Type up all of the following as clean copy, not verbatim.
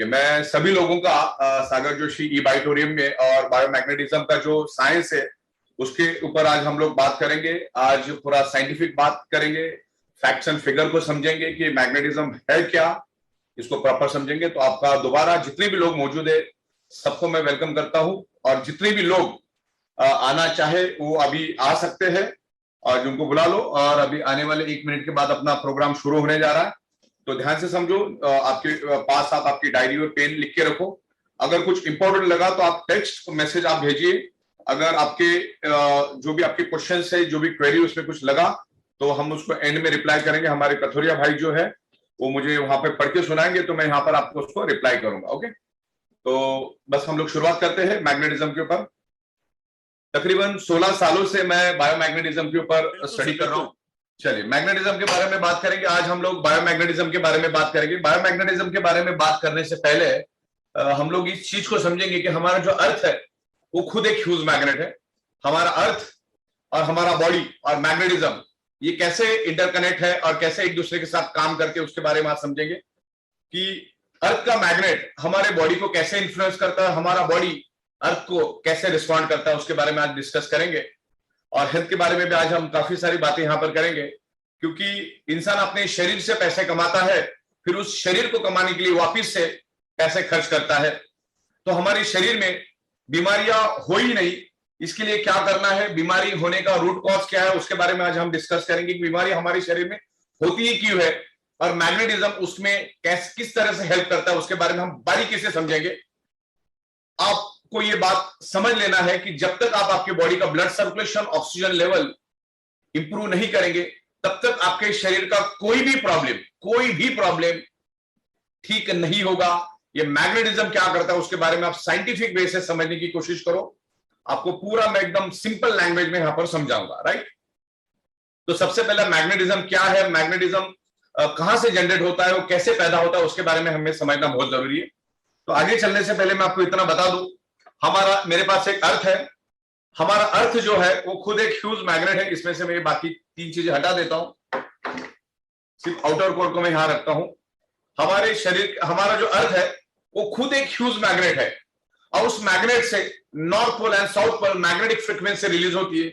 है। मैं सभी लोगों का सागर जोशी ई बायोटोरियम में और बायोमैग्नेटिज्म का जो साइंस है उसके ऊपर आज हम लोग बात करेंगे। आज पूरा साइंटिफिक बात करेंगे, फैक्ट्स एंड फिगर को समझेंगे कि मैग्नेटिज्म है क्या, इसको प्रॉपर समझेंगे। तो आपका दोबारा जितने भी लोग मौजूद है सबको मैं वेलकम करता हूं, और जितने भी लोग आना चाहे वो अभी आ सकते हैं और जिनको बुला लो। और अभी आने वाले 1 मिनट के बाद अपना प्रोग्राम शुरू होने जा रहा है, तो ध्यान से समझो। आपके पास आप आपकी डायरी और पेन लिख के रखो। अगर कुछ इंपॉर्टेंट लगा तो आप टेक्स्ट मैसेज आप भेजिए। अगर आपके जो भी आपके क्वेश्चन है, जो भी क्वेरी उसमें कुछ लगा तो हम उसको एंड में रिप्लाई करेंगे। हमारे कथोरिया भाई जो है वो मुझे वहां पे पढ़ के सुनाएंगे, तो मैं यहाँ पर आपको उसको रिप्लाई करूंगा। ओके, तो बस हम लोग शुरुआत करते हैं मैग्नेटिज्म के ऊपर। तकरीबन 16 सालों से मैं बायोमैग्नेटिज्म के ऊपर स्टडी कर रहा हूँ। चलिए मैग्नेटिज्म के बारे में बात करेंगे। आज हम लोग बायोमैग्नेटिज्म के बारे में बात करेंगे। बायोमैग्नेटिज्म के बारे में बात करने से पहले हम लोग इस चीज को समझेंगे कि हमारा जो अर्थ है वो खुद एक ह्यूज मैग्नेट है। हमारा अर्थ और हमारा बॉडी और मैग्नेटिज्म ये कैसे इंटरकनेक्ट है और कैसे एक दूसरे के साथ काम करके उसके बारे में आज समझेंगे कि अर्थ का मैग्नेट हमारे बॉडी को कैसे इन्फ्लुएंस करता है, हमारा बॉडी अर्थ को कैसे रिस्पॉन्ड करता है, उसके बारे में आज डिस्कस करेंगे। और हेल्थ के बारे में भी आज हम काफी सारी बातें यहां पर करेंगे, क्योंकि इंसान अपने शरीर से पैसे कमाता है, फिर उस शरीर को कमाने के लिए वापिस से पैसे खर्च करता है। तो हमारे शरीर में बीमारियां हो ही नहीं, इसके लिए क्या करना है, बीमारी होने का रूट कॉज क्या है, उसके बारे में आज हम डिस्कस करेंगे कि बीमारी हमारे शरीर में होती ही क्यों है और मैग्नेटिज्म उसमें किस तरह से हेल्प करता है, उसके बारे में हम बारीकी से समझेंगे। आपको ये बात समझ लेना है कि जब तक आप आपके बॉडी का blood circulation, oxygen level improve नहीं करेंगे तब तक आपके शरीर का कोई भी प्रॉब्लम ठीक नहीं होगा। ये मैग्नेटिज्म क्या करता है उसके बारे में आप साइंटिफिक वे से समझने की कोशिश करो। आपको पूरा मैं एकदम सिंपल लैंग्वेज में यहां पर समझाऊंगा, राइट। तो सबसे पहला मैग्नेटिज्म क्या है, मैग्नेटिज्म कहां से जनरेट होता है, वो कैसे पैदा होता है, उसके बारे में हमें समझना बहुत जरूरी है। तो आगे चलने से पहले मैं आपको इतना बता दूं, मेरे पास एक अर्थ है। हमारा अर्थ जो है वो खुद एक ह्यूज मैग्नेट है। इसमें से मैं बाकी 3 चीजें हटा देता हूं, सिर्फ आउटर कोर को मैं यहां रखता हूं। हमारे शरीर, हमारा जो अर्थ है वो खुद एक ह्यूज मैग्नेट है, और उस मैग्नेट से north pole and south pole magnetic frequency release होती है,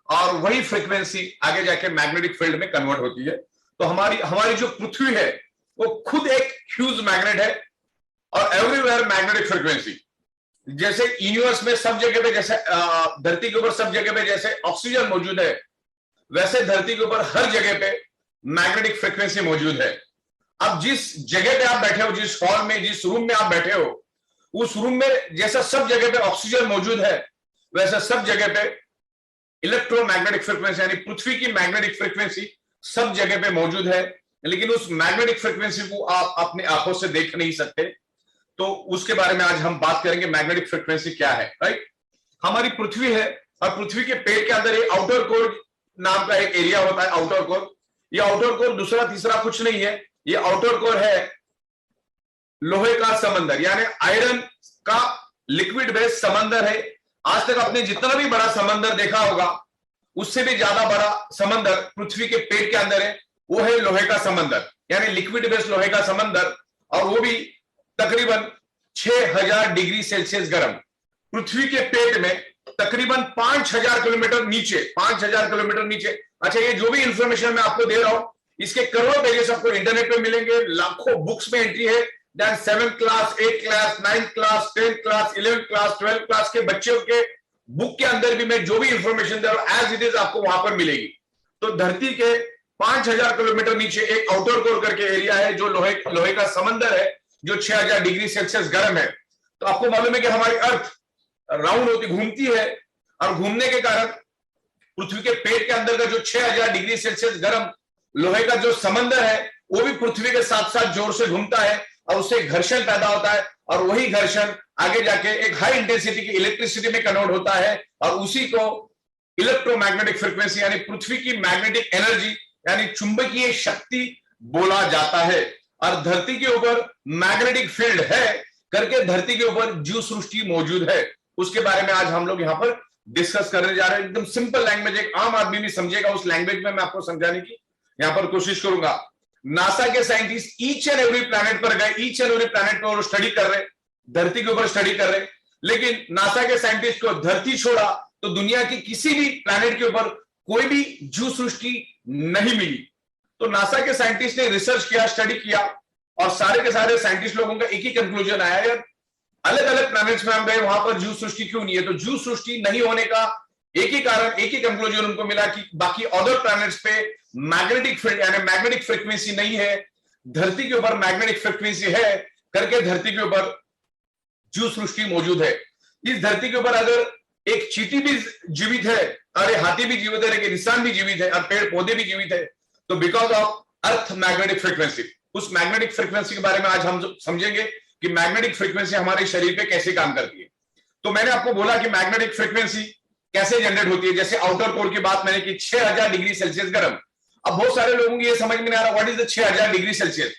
और वही फ्रीक्वेंसी आगे जाके मैग्नेटिक फील्ड में कन्वर्ट होती है। तो हमारी जो पृथ्वी है वो खुद एक ह्यूज मैग्नेट है, और एवरीवेयर मैग्नेटिक फ्रीक्वेंसी। जैसे यूनिवर्स में सब जगह पे, जैसे धरती के ऊपर सब जगह पे जैसे ऑक्सीजन मौजूद है, वैसे धरती के ऊपर हर जगह पे मैग्नेटिक फ्रीक्वेंसी मौजूद है। अब जिस जगह पे आप बैठे हो, जिस हॉल में, जिस रूम में आप बैठे हो, उस रूम में जैसा सब जगह पे ऑक्सीजन मौजूद है, वैसा सब जगह पे इलेक्ट्रोमैग्नेटिक फ्रीक्वेंसी यानी पृथ्वी की मैग्नेटिक फ्रीक्वेंसी सब जगह पे मौजूद है। लेकिन उस मैग्नेटिक फ्रीक्वेंसी को आप अपने आंखों से देख नहीं सकते, तो उसके बारे में आज हम बात करेंगे, मैग्नेटिक फ्रीक्वेंसी क्या है, राइट। हमारी पृथ्वी है, और पृथ्वी के पेट के अंदर एक आउटर कोर नाम का एक एरिया होता है, आउटर कोर। ये आउटर कोर दूसरा तीसरा कुछ नहीं है, ये आउटर कोर है लोहे का समंदर, यानी आयरन का लिक्विड बेस समंदर है। आज तक आपने जितना भी बड़ा समंदर देखा होगा उससे भी ज्यादा बड़ा समंदर पृथ्वी के पेट के अंदर है, वो है लोहे का समंदर, यानी लिक्विड बेस लोहे का समंदर, और वो भी तकरीबन 6000 डिग्री सेल्सियस गर्म। पृथ्वी के पेट में तकरीबन 5000 किलोमीटर नीचे, 5000 किलोमीटर नीचे। अच्छा, ये जो भी इंफॉर्मेशन मैं आपको दे रहा हूं इसके करोड़ों पेजेस आपको इंटरनेट पे मिलेंगे, लाखों बुक्स में एंट्री है। 7th class, 8th class, 9th class, 10th class, 11th class, 12th class के बच्चों के बुक के अंदर भी मैं जो भी इंफॉर्मेशन दे रहा हूं एज इट इज आपको वहां पर मिलेगी। तो धरती के 5000 किलोमीटर नीचे एक आउटर कोर करके एरिया है जो लोहे का समंदर है, जो 6000 डिग्री सेल्सियस गर्म है। तो आपको मालूम है कि हमारी अर्थ राउंड होती, घूमती है, और घूमने के कारण पृथ्वी के पेट के अंदर का जो 6000 डिग्री सेल्सियस गर्म लोहे का जो समंदर है वो भी पृथ्वी के साथ साथ जोर से घूमता है, और उससे घर्षण पैदा होता है, और वही घर्षण आगे जाके एक हाई इंटेंसिटी की इलेक्ट्रिसिटी में कन्वर्ट होता है, और उसी को इलेक्ट्रोमैग्नेटिक फ्रीक्वेंसी यानी पृथ्वी की मैग्नेटिक एनर्जी यानी चुंबकीय शक्ति बोला जाता है। और धरती के ऊपर मैग्नेटिक फील्ड है करके धरती के ऊपर जीव सृष्टि मौजूद है, उसके बारे में आज हम लोग यहां पर डिस्कस करने जा रहे हैं। एकदम सिंपल लैंग्वेज, एक आम आदमी भी समझेगा उस लैंग्वेज में मैं आपको समझाने की यहां पर कोशिश करूंगा। नासा के scientist each and every planet पर गए, ईच एंड एवरी प्लैनेट पर स्टडी कर रहे, धरती के ऊपर स्टडी कर रहे, लेकिन नासा के साइंटिस्ट को धरती छोड़ा तो दुनिया की किसी भी प्लैनेट के ऊपर कोई भी जीव सृष्टि नहीं मिली। तो नासा के साइंटिस्ट ने रिसर्च किया, स्टडी किया, और सारे के सारे साइंटिस्ट लोगों का एक ही कंक्लूजन आया, यार अलग अलग प्लैनेट्स में हम गए, वहां पर जीव सृष्टि क्यों नहीं है? तो जीव सृष्टि नहीं होने का एक ही कारण, एक ही कंक्लूजन उनको मिला कि बाकी अदर प्लैनेट्स पे मैग्नेटिक फील्ड यानी मैग्नेटिक फ्रीक्वेंसी नहीं है, धरती के ऊपर मैग्नेटिक फ्रीक्वेंसी है, करके धरती के ऊपर जीव सृष्टि मौजूद है। इस धरती के ऊपर अगर एक चींटी भी जीवित है, अरे हाथी भी जीवित है, लेकिन इंसान भी जीवित है, और पेड़ पौधे भी जीवित है, तो because of earth magnetic frequency. उस मैग्नेटिक फ्रीक्वेंसी के बारे में आज हम समझेंगे कि मैग्नेटिक फ्रीक्वेंसी हमारे शरीर पे कैसे काम करती है। तो मैंने आपको बोला कि मैग्नेटिक फ्रीक्वेंसी कैसे जनरेट होती है। जैसे आउटर कोर की बात मैंने की, 6000 डिग्री सेल्सियस गर्म। अब बहुत सारे लोगों को ये समझ में नहीं आ रहा, what is the 6000 degree Celsius?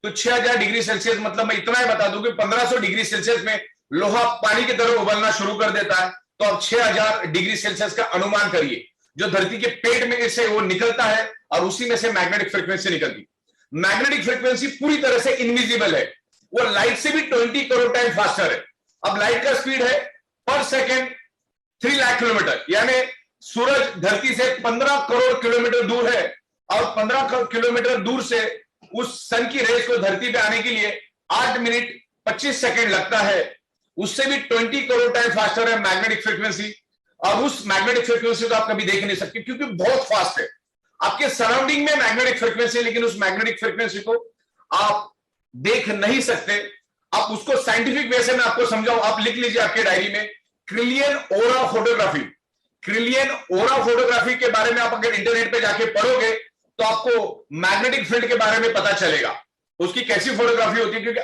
तो 6000 डिग्री सेल्सियस मतलब मैं इतना ही बता दूं कि 1500 डिग्री सेल्सियस में लोहा पानी की तरह उबलना शुरू कर देता है। तो अब 6000 डिग्री सेल्सियस का अनुमान करिए, जो धरती के पेट में से वो निकलता है, और उसी में से मैग्नेटिक फ्रीक्वेंसी निकलती। मैग्नेटिक फ्रीक्वेंसी पूरी तरह से इनविजिबल है, वो लाइट से भी 20 करोड़ टाइम फास्टर है। अब लाइट का स्पीड है पर सेकेंड 3 लाख किलोमीटर, यानी सूरज धरती से 15 करोड़ किलोमीटर दूर है, और 15 किलोमीटर दूर से उस सन की रेस को धरती पे आने के लिए 8 मिनट 25 सेकेंड लगता है। उससे भी 20 करोड़ टाइम फास्टर है मैग्नेटिक फ्रीक्वेंसी, और उस मैग्नेटिक फ्रीक्वेंसी को आप कभी देख नहीं सकते क्योंकि बहुत फास्ट है। आपके सराउंडिंग में मैग्नेटिक फ्रीक्वेंसी है, लेकिन उस मैग्नेटिक फ्रीक्वेंसी को आप देख नहीं सकते। आप उसको साइंटिफिक वे से मैं आपको समझाऊं, आप लिख लीजिए आपके डायरी में, क्रिलियन ओरा फोटोग्राफी। क्रिलियन ओरा फोटोग्राफी के बारे में आप अगर इंटरनेट पे जाके पढ़ोगे तो आपको मैग्नेटिक फील्ड के बारे में पता चलेगा, उसकी कैसी फोटोग्राफी होती है। क्योंकि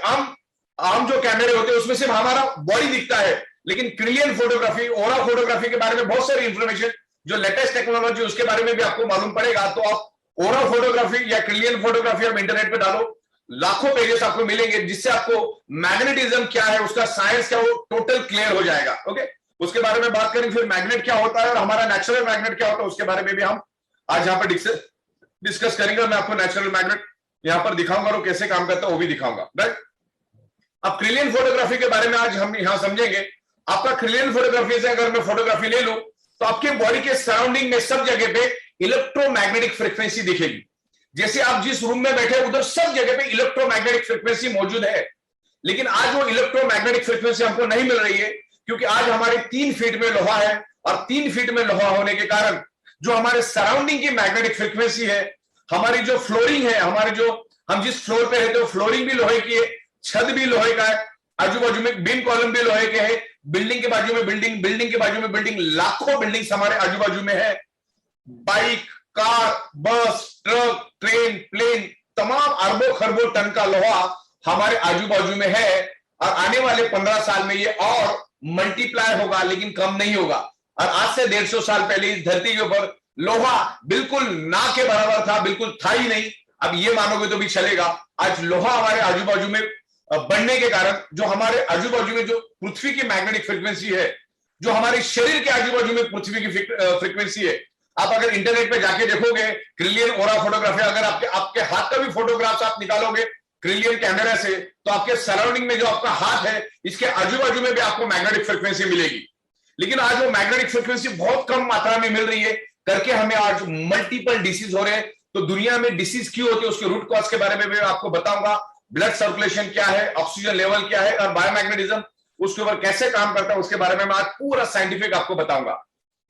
आम जो कैमरे होते हैं उसमें सिर्फ हमारा बॉडी दिखता है, लेकिन क्रिलियन फोटोग्राफी, ओरा फोटोग्राफी के बारे में बहुत सारी इंफॉर्मेशन, जो लेटेस्ट टेक्नोलॉजी उसके बारे में भी आपको मालूम पड़ेगा। तो आप ओरा फोटोग्राफी या क्रिलियन फोटोग्राफी आप इंटरनेट पे डालो, लाखों पेजेस आपको मिलेंगे, जिससे आपको मैग्नेटिज्म क्या है, उसका साइंस क्या, वो टोटल क्लियर हो जाएगा। ओके, उसके बारे में बात करेंगे। फिर मैग्नेट क्या होता है और हमारा नेचुरल मैग्नेट क्या होता है, उसके बारे में भी हम आज यहाँ पर डिस्कस करेंगे। और मैं आपको नेचुरल मैग्नेट यहाँ पर दिखाऊंगा और कैसे काम करता है वो भी दिखाऊंगा, राइट। अब क्रिलियन फोटोग्राफी के बारे में आज हम यहाँ समझेंगे। आपका क्रिलियन फोटोग्राफी से अगर मैं फोटोग्राफी ले लूं तो आपके बॉडी के सराउंडिंग में सब जगह पे इलेक्ट्रोमैग्नेटिक फ्रीक्वेंसी दिखेगी। जैसे आप जिस रूम में बैठे उधर सब जगह पे इलेक्ट्रोमैग्नेटिक फ्रीक्वेंसी मौजूद है, लेकिन आज वो इलेक्ट्रोमैग्नेटिक फ्रीक्वेंसी हमको नहीं मिल रही है, क्योंकि आज हमारे 3 फीट में लोहा है, और 3 फीट में लोहा होने के कारण जो हमारे सराउंडिंग की मैग्नेटिक फ्रीक्वेंसी है, हमारी जो फ्लोरिंग है, हमारे जो हम जिस फ्लोर पे रहते हो फ्लोरिंग भी लोहे की है, छत भी लोहे का है, आजू बाजू में बीम कॉलम भी लोहे के हैं, बिल्डिंग के बाजू में बिल्डिंग, बिल्डिंग के बाजू में बिल्डिंग, लाखों बिल्डिंग्स हमारे आजू बाजू में है। बाइक, कार, बस, ट्रक, ट्रेन, प्लेन, तमाम अरबों खरबों टन का लोहा हमारे आजू बाजू में है, और आने वाले 15 साल में ये और मल्टीप्लाई होगा, लेकिन कम नहीं होगा। और आज से 150 साल पहले इस धरती के ऊपर लोहा बिल्कुल ना के बराबर था, बिल्कुल था ही नहीं। अब ये मानोगे तो भी चलेगा, आज लोहा हमारे आजू बाजू में बढ़ने के कारण जो हमारे आजू बाजू में जो पृथ्वी की मैग्नेटिक फ्रीक्वेंसी है, जो हमारे शरीर के आजू बाजू में पृथ्वी की फ्रीक्वेंसी है, आप अगर इंटरनेट पे जाके देखोगे क्रिलियन ओरा फोटोग्राफी, अगर आपके हाथ का भी फोटोग्राफ्स आप निकालोगे क्रिलियन कैमरा से, तो आपके सराउंडिंग में जो आपका हाथ है इसके आजू बाजू में भी आपको मैग्नेटिक फ्रीक्वेंसी मिलेगी। लेकिन आज वो मैग्नेटिक फ्रीक्वेंसी बहुत कम मात्रा में मिल रही है, करके हमें आज मल्टीपल डिसीज हो रहे हैं। तो दुनिया में डिसीज क्यों होती है, उसके रूट कॉज के बारे में भी मैं आपको बताऊंगा। ब्लड सर्कुलेशन क्या है, ऑक्सीजन लेवल क्या है, और बायोमैग्नेटिज्म उसके ऊपर कैसे काम करता है, उसके बारे में मैं आज पूरा साइंटिफिक आपको बताऊंगा।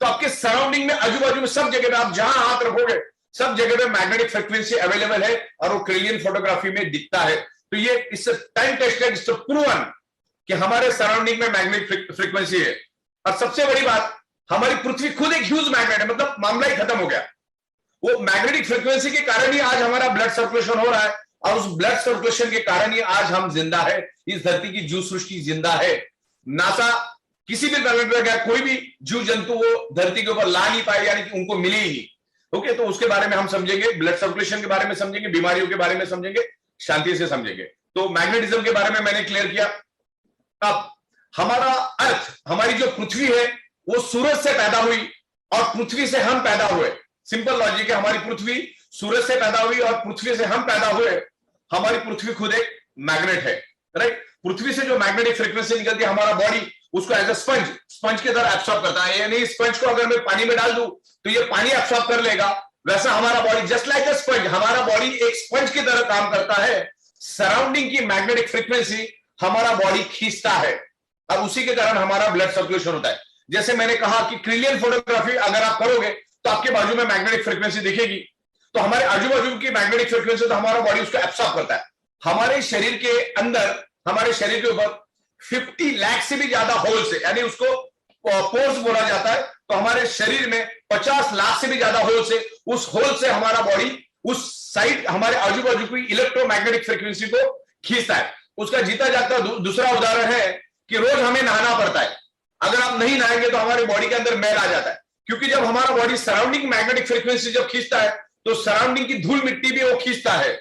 तो आपके सराउंडिंग में आजू बाजू में सब जगह पे आप जहां हाथ रखोगे सब जगह पे मैग्नेटिक फ्रीक्वेंसी अवेलेबल है, और वो क्रिलियन फोटोग्राफी में दिखता है। तो ये इससे टाइम टेस्टेड, इससे प्रूवन कि हमारे सराउंडिंग में मैग्नेटिक फ्रीक्वेंसी है। और सबसे बड़ी बात, हमारी पृथ्वी खुद एक ह्यूज मैग्नेट है, मतलब मामला ही खत्म हो गया। वो मैग्नेटिक फ्रीक्वेंसी के कारण ही आज हमारा ब्लड सर्कुलेशन हो रहा है, और उस ब्लड सर्कुलेशन के कारण ही आज हम जिंदा है, इस धरती की जीव सृष्टि जिंदा है। नासा किसी भी प्लैनेट पर गया, कोई भी जीव जंतु वो धरती के ऊपर ला नहीं पाए, यानी कि उनको मिले ही नहीं। ओके, तो उसके बारे में हम समझेंगे, ब्लड सर्कुलेशन के बारे में समझेंगे, बीमारियों के बारे में समझेंगे, शांति से समझेंगे। तो मैग्नेटिज्म के बारे में मैंने क्लियर किया। अब हमारा अर्थ, हमारी जो पृथ्वी है वो सूरज से पैदा हुई और पृथ्वी से हम पैदा हुए। सिंपल लॉजिक है, हमारी पृथ्वी सूरज से पैदा हुई और पृथ्वी से हम पैदा हुए, हमारी पृथ्वी खुद एक मैग्नेट है, राइट। पृथ्वी से जो मैग्नेटिक फ्रीक्वेंसी निकलती है, हमारा बॉडी उसको एज ए स्पंज की तरह एब्सॉर्ब करता है। यानी स्पंज को अगर मैं पानी में डाल दूं तो ये पानी एब्सॉर्ब कर लेगा, वैसा हमारा body just like a sponge, हमारा बॉडी एक स्पंज की तरह काम करता है। सराउंडिंग की मैग्नेटिक फ्रीक्वेंसी हमारा बॉडी खींचता है, अब उसी के कारण हमारा ब्लड सर्कुलेशन होता है। जैसे मैंने कहा कि क्रिलियन फोटोग्राफी अगर आप करोगे तो आपके बाजू में मैग्नेटिक फ्रीक्वेंसी दिखेगी, तो हमारे आजू बाजू की मैग्नेटिक फ्रीक्वेंसी तो हमारा बॉडी उसको एब्सॉर्ब करता है। हमारे शरीर के अंदर, हमारे शरीर के ऊपर 50 लाख से भी ज्यादा होल्स है, यानी उसको पोर्स बोला जाता है। तो हमारे शरीर में 50 लाख से भी ज्यादा होल्स है। उस होल से हमारा बॉडी उस साइड हमारे आजू बाजू की इलेक्ट्रोमैग्नेटिक फ्रीक्वेंसी को खींचता है। उसका जीता जागता दूसरा उदाहरण है कि रोज हमें नहाना पड़ता है। अगर आप नहीं नहाएंगे तो हमारे बॉडी के अंदर मैल आ जाता है, क्योंकि जब हमारा बॉडी सराउंडिंग मैग्नेटिक फ्रीक्वेंसी जब खींचता है तो सराउंडिंग की धूल मिट्टी भी वो खींचता है।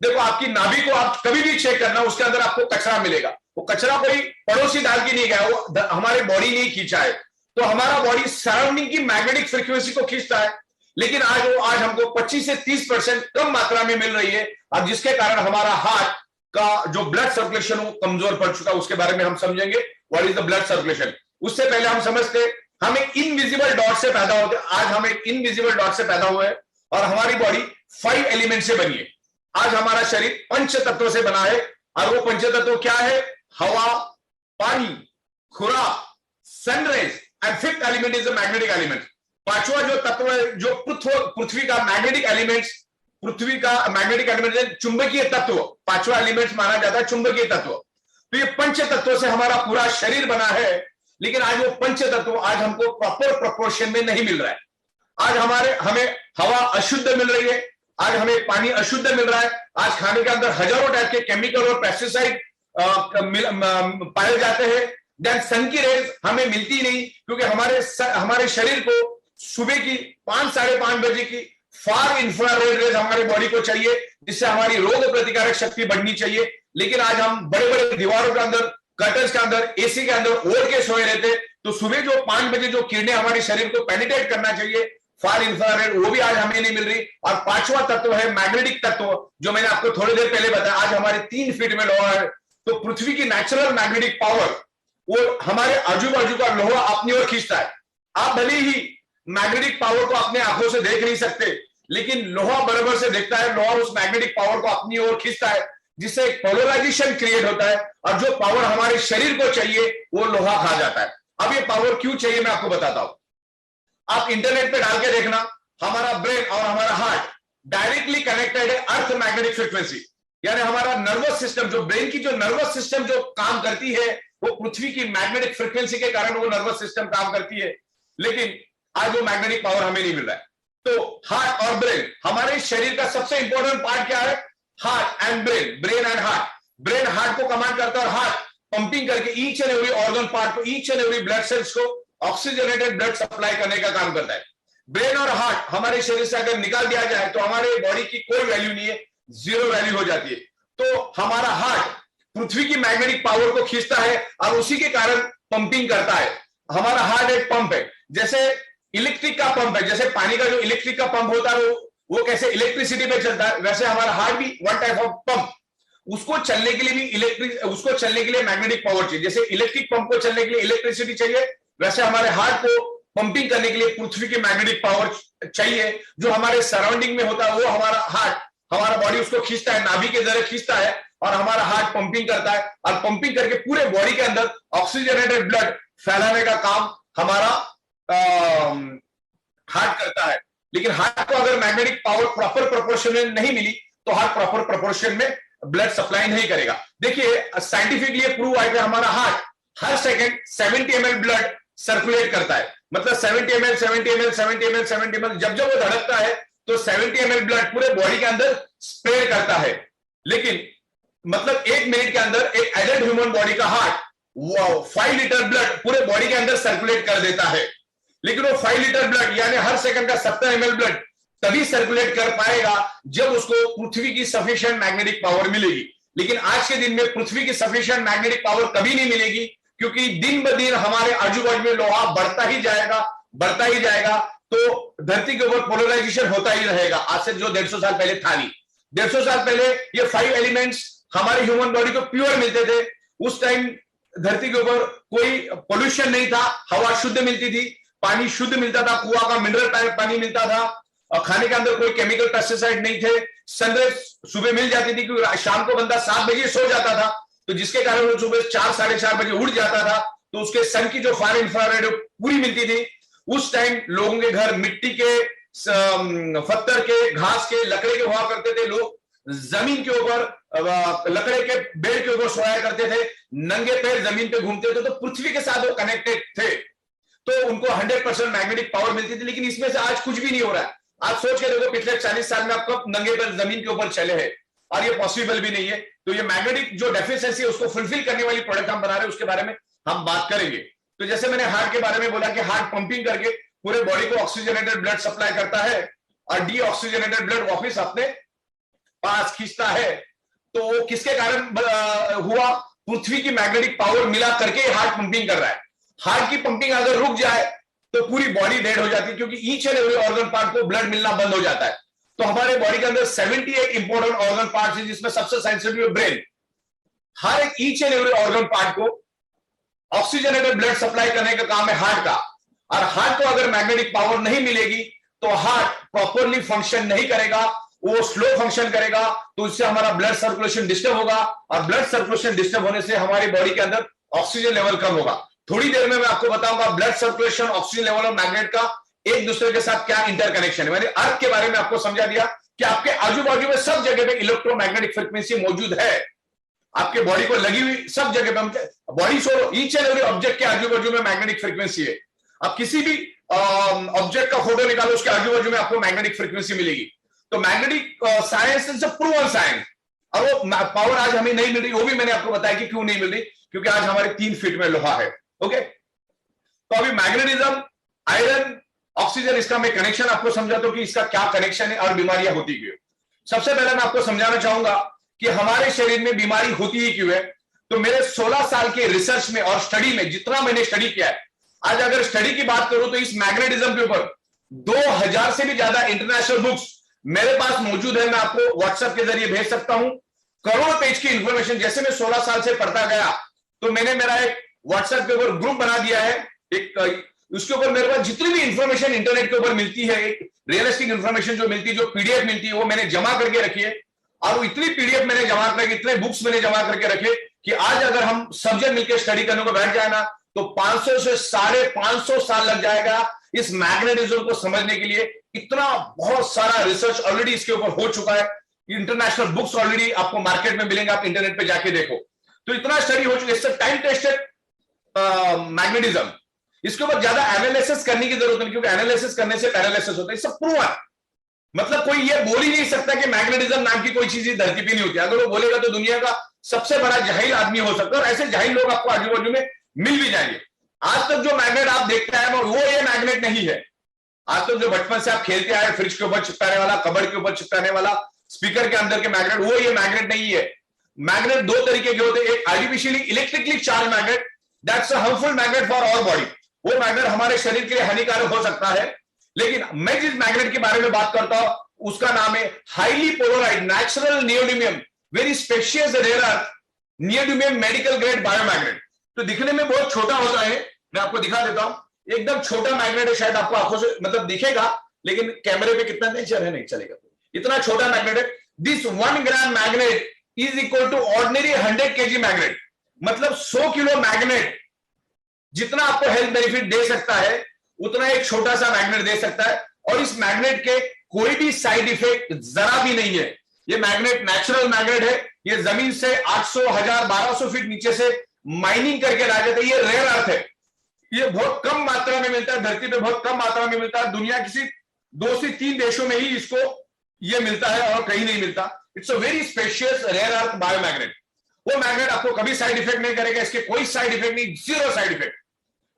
देखो, आपकी नाभि को आप कभी भी चेक करना, उसके अंदर आपको कचरा मिलेगा। वो कचरा कोई पड़ोसी डाल के नहीं गया, वो हमारे बॉडी ने खींचा है। तो हमारा बॉडी सराउंडिंग की मैग्नेटिक फ्रीक्वेंसी को खींचता है, लेकिन आज हमको 25 से 30% कम मात्रा में मिल रही है, अब जिसके कारण हमारा हार्ट का जो ब्लड सर्कुलेशन वो कमजोर पड़ चुका है। उसके बारे में हम समझेंगे what is the blood circulation. उससे पहले हम समझते हम एक इनविजिबल डॉट से पैदा होते, आज हम एक इनविजिबल डॉट से पैदा हुए हैं और हमारी बॉडी 5 एलिमेंट से बनी है। आज हमारा शरीर पंच तत्वों से बना है, और वो पंच तत्व क्या है? हवा, पानी, खुराक, sunrise and fifth element is the magnetic element. पांचवा जो तत्व है, जो पृथ्वी का मैग्नेटिक एलिमेंट, पृथ्वी का मैग्नेटिक एलिमेंट चुंबकीय तत्व, पांचवा एलिमेंट माना जाता है चुंबकीय तत्व। तो ये पंच तत्वों से हमारा पूरा शरीर बना है, लेकिन आज वो पंच तत्व आज हमको प्रॉपर प्रोपोर्शन में नहीं मिल रहा है। आज हमें हवा अशुद्ध मिल रही है, आज हमें पानी अशुद्ध मिल रहा है, आज खाने के अंदर हजारों टाइप के केमिकल और पेस्टिसाइड पाए जाते हैं। देन सन की रेज हमें मिलती नहीं, क्योंकि हमारे शरीर को सुबह की 5 साढ़े 5 बजे की फार इंफ्रारेड रेज हमारे बॉडी को चाहिए, जिससे हमारी रोग प्रतिकारक शक्ति बढ़नी चाहिए। लेकिन आज हम बड़े बड़े दीवारों के अंदर, कर्टन्स के अंदर, एसी के अंदर ओढ़ के सोए रहते, तो सुबह जो 5 बजे जो किरणें हमारे शरीर को पेनिट्रेट करना चाहिए, फार इंफ्रारेड, वो भी आज हमें नहीं मिल रही। और पांचवा तत्व है मैग्नेटिक तत्व, जो मैंने आपको थोड़ी देर पहले बताया। आज हमारे 3 फीट में लोहा है, तो पृथ्वी की नेचुरल मैग्नेटिक पावर वो हमारे आजू बाजू का लोहा अपनी ओर खींचता है। आप भले ही मैग्नेटिक पावर को अपने आंखों से देख नहीं सकते, लेकिन लोहा बराबर से देखता है। लोहा उस मैग्नेटिक पावर को अपनी ओर खींचता है, जिससे एक पोलराइजेशन क्रिएट होता है, और जो पावर हमारे शरीर को चाहिए वो लोहा खा जाता है। अब ये पावर क्यों चाहिए मैं आपको बताता हूं। आप इंटरनेट पे डाल के देखना, हमारा ब्रेन और हमारा हार्ट डायरेक्टली कनेक्टेड है अर्थ मैग्नेटिक फ्रीक्वेंसी। यानी हमारा नर्वस सिस्टम, जो ब्रेन की जो नर्वस सिस्टम जो काम करती है, वो पृथ्वी की मैग्नेटिक फ्रीक्वेंसी के कारण वो नर्वस सिस्टम काम करती है। लेकिन आज वो मैग्नेटिक पावर हमें नहीं मिल रहा है। तो हार्ट और ब्रेन, हमारे शरीर का सबसे इंपॉर्टेंट पार्ट क्या है? Heart and brain, brain and heart. Brain heart को कमांड करता है, और हार्ट पंपिंग करके each and every organ part को, each and every blood cells को ऑक्सीजनेटेड ब्लड सप्लाई करने का काम करता है। ब्रेन और हार्ट हमारे शरीर से अगर निकाल दिया जाए तो हमारे बॉडी की कोई वैल्यू नहीं है, 0 वैल्यू हो जाती है। तो हमारा हार्ट पृथ्वी की मैग्नेटिक पावर को खींचता है और उसी के कारण पंपिंग करता है। हमारा हार्ट एक पंप है, जैसे इलेक्ट्रिक का पंप है, जैसे पानी का जो इलेक्ट्रिक का पंप होता है वो कैसे इलेक्ट्रिसिटी पे चलता है, वैसे हमारा हार्ट भी वन टाइप ऑफ पंप। उसको चलने के लिए भी उसको चलने के लिए मैग्नेटिक पावर चाहिए। जैसे इलेक्ट्रिक पंप को चलने के लिए इलेक्ट्रिसिटी चाहिए, वैसे हमारे हार्ट को पंपिंग करने के लिए पृथ्वी की मैग्नेटिक पावर चाहिए। जो हमारे सराउंडिंग में होता है वो हमारा हार्ट, हमारा बॉडी उसको खींचता है, नाभि के जरिए खींचता है, और हमारा हार्ट पंपिंग करता है, और पंपिंग करके पूरे बॉडी के अंदर ऑक्सीजनेटेड ब्लड फैलाने का काम हमारा हार्ट करता है। लेकिन हार्ट को अगर मैग्नेटिक पावर प्रॉपर प्रोपोर्शन में नहीं मिली तो हार्ट प्रॉपर प्रोपोर्शन में ब्लड सप्लाई नहीं करेगा। देखिए, साइंटिफिकली प्रूव है कि हमारा हार्ट हर सेकंड 70 ml ब्लड सर्कुलेट करता है। मतलब 70 ml 70 ml 70 ml 70 ml, जब वो धड़कता है तो 70 ml ब्लड पूरे बॉडी के अंदर स्प्रेड करता है। लेकिन मतलब 1 मिनट के अंदर एक एडल्ट ह्यूमन बॉडी का हार्ट 5 लीटर ब्लड पूरे बॉडी के अंदर सर्कुलेट कर देता है। लेकिन वो 5 लीटर ब्लड यानी हर सेकंड का 70 ml ब्लड तभी सर्कुलेट कर पाएगा जब उसको पृथ्वी की सफिशिएंट मैग्नेटिक पावर मिलेगी। लेकिन आज के दिन में पृथ्वी की सफिशिएंट मैग्नेटिक पावर कभी नहीं मिलेगी, क्योंकि दिन ब दिन हमारे आजू बाजू में लोहा बढ़ता ही जाएगा, बढ़ता ही जाएगा। तो धरती के ऊपर पोलराइजेशन होता ही रहेगा। आज से जो 150 साल पहले था नहीं, 150 साल पहले ये 5 एलिमेंट्स हमारे ह्यूमन बॉडी को प्योर मिलते थे। उस टाइम धरती के ऊपर कोई पोल्यूशन नहीं था, हवा शुद्ध मिलती थी, पानी शुद्ध मिलता था, कुआं का मिनरल पानी मिलता था, और खाने के अंदर कोई केमिकल पेस्टिसाइड नहीं थे। सनराइज सुबह मिल जाती थी, क्योंकि शाम को बंदा 7 बजे सो जाता था, तो जिसके कारण वो सुबह 4 साढ़े 4 बजे उठ जाता था, तो उसके सन की जो फार इंफ्रारेड पूरी मिलती थी। उस टाइम लोगों के घर मिट्टी के, पत्थर के, घास के, लकड़े के हुआ करते थे। लोग जमीन के ऊपर लकड़े के बेड के ऊपर सोया करते थे, नंगे पैर जमीन पे घूमते थे, तो पृथ्वी के साथ वो कनेक्टेड थे, तो उनको 100% मैग्नेटिक पावर मिलती थी। लेकिन इसमें से आज कुछ भी नहीं हो रहा है। आप सोच के देखो पिछले 40 साल में आप कब नंगे पैर जमीन के ऊपर चले हैं, और ये पॉसिबल भी नहीं है। तो ये मैग्नेटिक जो डेफिशिएंसी है उसको फुलफिल करने वाली प्रोडक्ट हम बना रहे हैं, उसके बारे में हम बात करेंगे। तो जैसे मैंने हार्ट के बारे में बोला कि हार्ट पंपिंग करके पूरे बॉडी को ऑक्सीजनेटेड ब्लड सप्लाई करता है, और डीऑक्सीजनेटेड ब्लड वापस अपने पास खींचता है। तो वो किसके कारण हुआ? पृथ्वी की मैग्नेटिक पावर मिला करके हार्ट पंपिंग कर रहा है। हार्ट की पंपिंग अगर रुक जाए तो पूरी बॉडी डेड हो जाती है, क्योंकि each and every organ part को ब्लड मिलना बंद हो जाता है। तो हमारे बॉडी के अंदर 78 इंपॉर्टेंट ऑर्गन पार्ट है, जिसमें सबसे सेंसिटिव ब्रेन। हर एक each and every organ part को ऑक्सीजनेटेड ब्लड सप्लाई करने का काम है हार्ट का। और हार्ट को अगर मैग्नेटिक पावर नहीं मिलेगी तो हार्ट प्रॉपरली फंक्शन नहीं करेगा, वो स्लो फंक्शन करेगा, तो इससे हमारा ब्लड सर्कुलेशन डिस्टर्ब होगा, और ब्लड सर्कुलेशन डिस्टर्ब होने से हमारी बॉडी के अंदर ऑक्सीजन लेवल कम होगा। थोड़ी देर में मैं आपको बताऊंगा ब्लड सर्कुलेशन, ऑक्सीजन लेवल और मैग्नेट का एक दूसरे के साथ क्या इंटरकनेक्शन है। मैंने अर्थ के बारे में आपको समझा दिया कि आपके आजू बाजू में सब जगह पे इलेक्ट्रोमैग्नेटिक फ्रीक्वेंसी मौजूद है, आपके बॉडी को लगी हुई सब जगह पे। बॉडी छोड़ो, ईच एंड एवरी ऑब्जेक्ट के आजू बाजू में मैग्नेटिक फ्रीक्वेंसी है। आप किसी भी ऑब्जेक्ट का फोटो निकालो, उसके आजू बाजू में आपको मैग्नेटिक फ्रीक्वेंसी मिलेगी। तो magnetic science is a proven science. और वो पावर आज हमें नहीं मिल रही, वो भी मैंने आपको बताया कि क्यों नहीं मिल रही, क्योंकि आज हमारे 3 फीट में लोहा है। ओके, तो अभी मैग्नेटिज्म, आयरन, ऑक्सीजन, इसका मैं कनेक्शन आपको समझाता हूं कि इसका क्या कनेक्शन है और बीमारियां होती क्यों। सबसे पहले मैं आपको समझाना चाहूंगा कि हमारे शरीर में बीमारी होती ही क्यों है। तो मेरे 16 साल के रिसर्च में और स्टडी में जितना मैंने स्टडी किया है, आज अगर स्टडी की बात करूं तो इस मैग्नेटिज्म के ऊपर 2000 से भी ज्यादा इंटरनेशनल बुक्स मेरे पास मौजूद है। मैं आपको व्हाट्सएप के जरिए भेज सकता हूं करोड़ पेज की इंफॉर्मेशन। जैसे मैं 16 साल से पढ़ता गया, तो मैंने मेरा एक व्हाट्सएप के ऊपर ग्रुप बना दिया है, एक उसके ऊपर मेरे पास जितनी भी इंफॉर्मेशन इंटरनेट के ऊपर मिलती है, एक रियलिस्टिक इंफॉर्मेशन जो मिलती है, जो पीडीएफ मिलती है, वो मैंने जमा करके रखी है। और वो इतनी पीडीएफ मैंने जमा करके, इतने बुक्स मैंने जमा करके रखे कि आज अगर हम सब जन मिलकर स्टडी करने को बैठ जाए ना, तो 500 से 550 साल लग जाएगा इस मैग्नेटिज्म को समझने के लिए। इतना बहुत सारा रिसर्च ऑलरेडी इसके ऊपर हो चुका है, इंटरनेशनल बुक्स ऑलरेडी आपको मार्केट में मिलेंगे, आप इंटरनेट पे जाके देखो। तो इतना स्टडी हो चुका है, इससे टाइम टेस्टेड मैग्नेटिज्म। इसके ऊपर ज्यादा एनालिसिस करने की जरूरत नहीं, क्योंकि एनालिसिस करने से पैरालिसिस होता है। सब प्रूवन, मतलब कोई ये बोल ही नहीं सकता कि मैग्नेटिज्म नाम की कोई चीज धरती पे नहीं होती। अगर वो बोलेगा तो दुनिया का सबसे बड़ा जाहिल आदमी हो सकता है, और ऐसे जाहिल लोग आपको आजू बाजू में मिल भी जाएंगे। आज तक जो मैग्नेट आप देखते हैं वो ये मैग्नेट नहीं है। आज तक जो बचपन से आप खेलते आए, फ्रिज के ऊपर चिपकाने वाला, कबर्ड के ऊपर चिपकाने वाला, स्पीकर के अंदर के मैग्नेट, वो ये मैग्नेट नहीं है। मैग्नेट 2 तरीके के होते हैं, एक artificially electrically charge magnet, that's a harmful magnet for our body. वो मैग्नेट हमारे शरीर के लिए हानिकारक हो सकता है। लेकिन मैं जिस मैग्नेट के बारे में बात करता हूं उसका नाम है highly polarised natural neodymium, very specious rare earth neodymium medical grade biomagnet. तो दिखने में बहुत छोटा होता है, मैं आपको दिखा देता हूं। एकदम छोटा मैग्नेट है, शायद आपको आंखों से मतलब दिखेगा, लेकिन कैमरे पे कितना नेचर है नहीं चलेगा, इतना छोटा मैग्नेट है। This 1 gram magnet is equal to ordinary 100 kg magnet. मतलब 100 किलो मैग्नेट जितना आपको हेल्थ बेनिफिट दे सकता है, उतना एक छोटा सा मैग्नेट दे सकता है। और इस मैग्नेट के कोई भी साइड इफेक्ट जरा भी नहीं है। ये मैग्नेट नेचुरल मैग्नेट है, ये जमीन से 800, 1000, 1200 फीट नीचे से माइनिंग करके ला जाता है। ये रेयर अर्थ है, ये बहुत कम मात्रा में मिलता है, धरती पे बहुत कम मात्रा में मिलता है। दुनिया किसी 2 से 3 देशों में ही इसको ये मिलता है और कहीं नहीं मिलता। It's a very specious rare earth biomagnet. वो मैग्नेट आपको कभी साइड इफेक्ट नहीं करेगा, इसके कोई साइड इफेक्ट नहीं, 0 साइड इफेक्ट।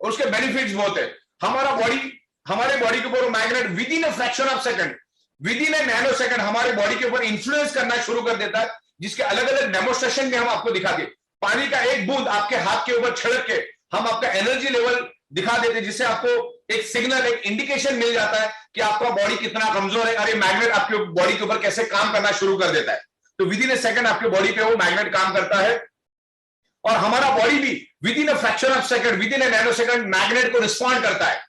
और उसके बेनिफिट्स बहुत है। हमारे बॉडी के ऊपर magnet with in a fraction of second, with in a nano second हमारे बॉडी के ऊपर इंफ्लुएंस करना शुरू कर देता है, जिसके अलग अलग डेमोन्स्ट्रेशन में हम आपको दिखाते हैं। पानी का एक बूंद आपके हाथ के ऊपर छिड़क के हम आपका एनर्जी लेवल दिखा देते हैं, जिससे आपको एक सिग्नल, एक इंडिकेशन मिल जाता है कि आपका बॉडी कितना कमजोर है। अरे मैग्नेट आपके बॉडी के ऊपर कैसे काम करना शुरू कर देता है। तो विद इन ए सेकंड आपके बॉडी पे वो मैग्नेट काम करता है और हमारा बॉडी भी with in a fraction of second, with in A nano second magnet को रिस्पॉन्ड करता है।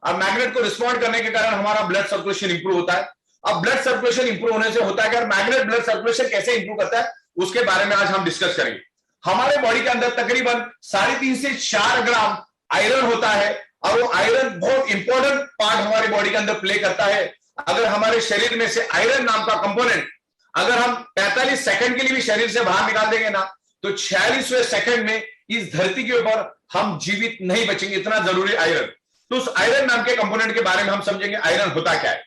अब मैग्नेट को रिस्पॉन्ड करने के कारण हमारा ब्लड सर्कुलेशन इंप्रूव होता है। अब ब्लड सर्कुलेशन इंप्रूव होने से होता है कि मैग्नेट ब्लड सर्कुलेशन कैसे इंप्रूव करता है उसके बारे में आज हम डिस्कस करेंगे। हमारे बॉडी के अंदर तकरीबन 3.5 से 4 ग्राम आयरन होता है और वो आयरन बहुत इंपॉर्टेंट पार्ट हमारे बॉडी के अंदर प्ले करता है। अगर हमारे शरीर में से आयरन नाम का कंपोनेंट अगर हम 45 सेकंड के लिए भी शरीर से बाहर निकाल देंगे ना तो 46वें सेकंड में इस धरती के ऊपर हम जीवित नहीं बचेंगे, इतना जरूरी आयरन। तो उस आयरन नाम के कंपोनेंट के बारे में हम समझेंगे आयरन होता क्या है।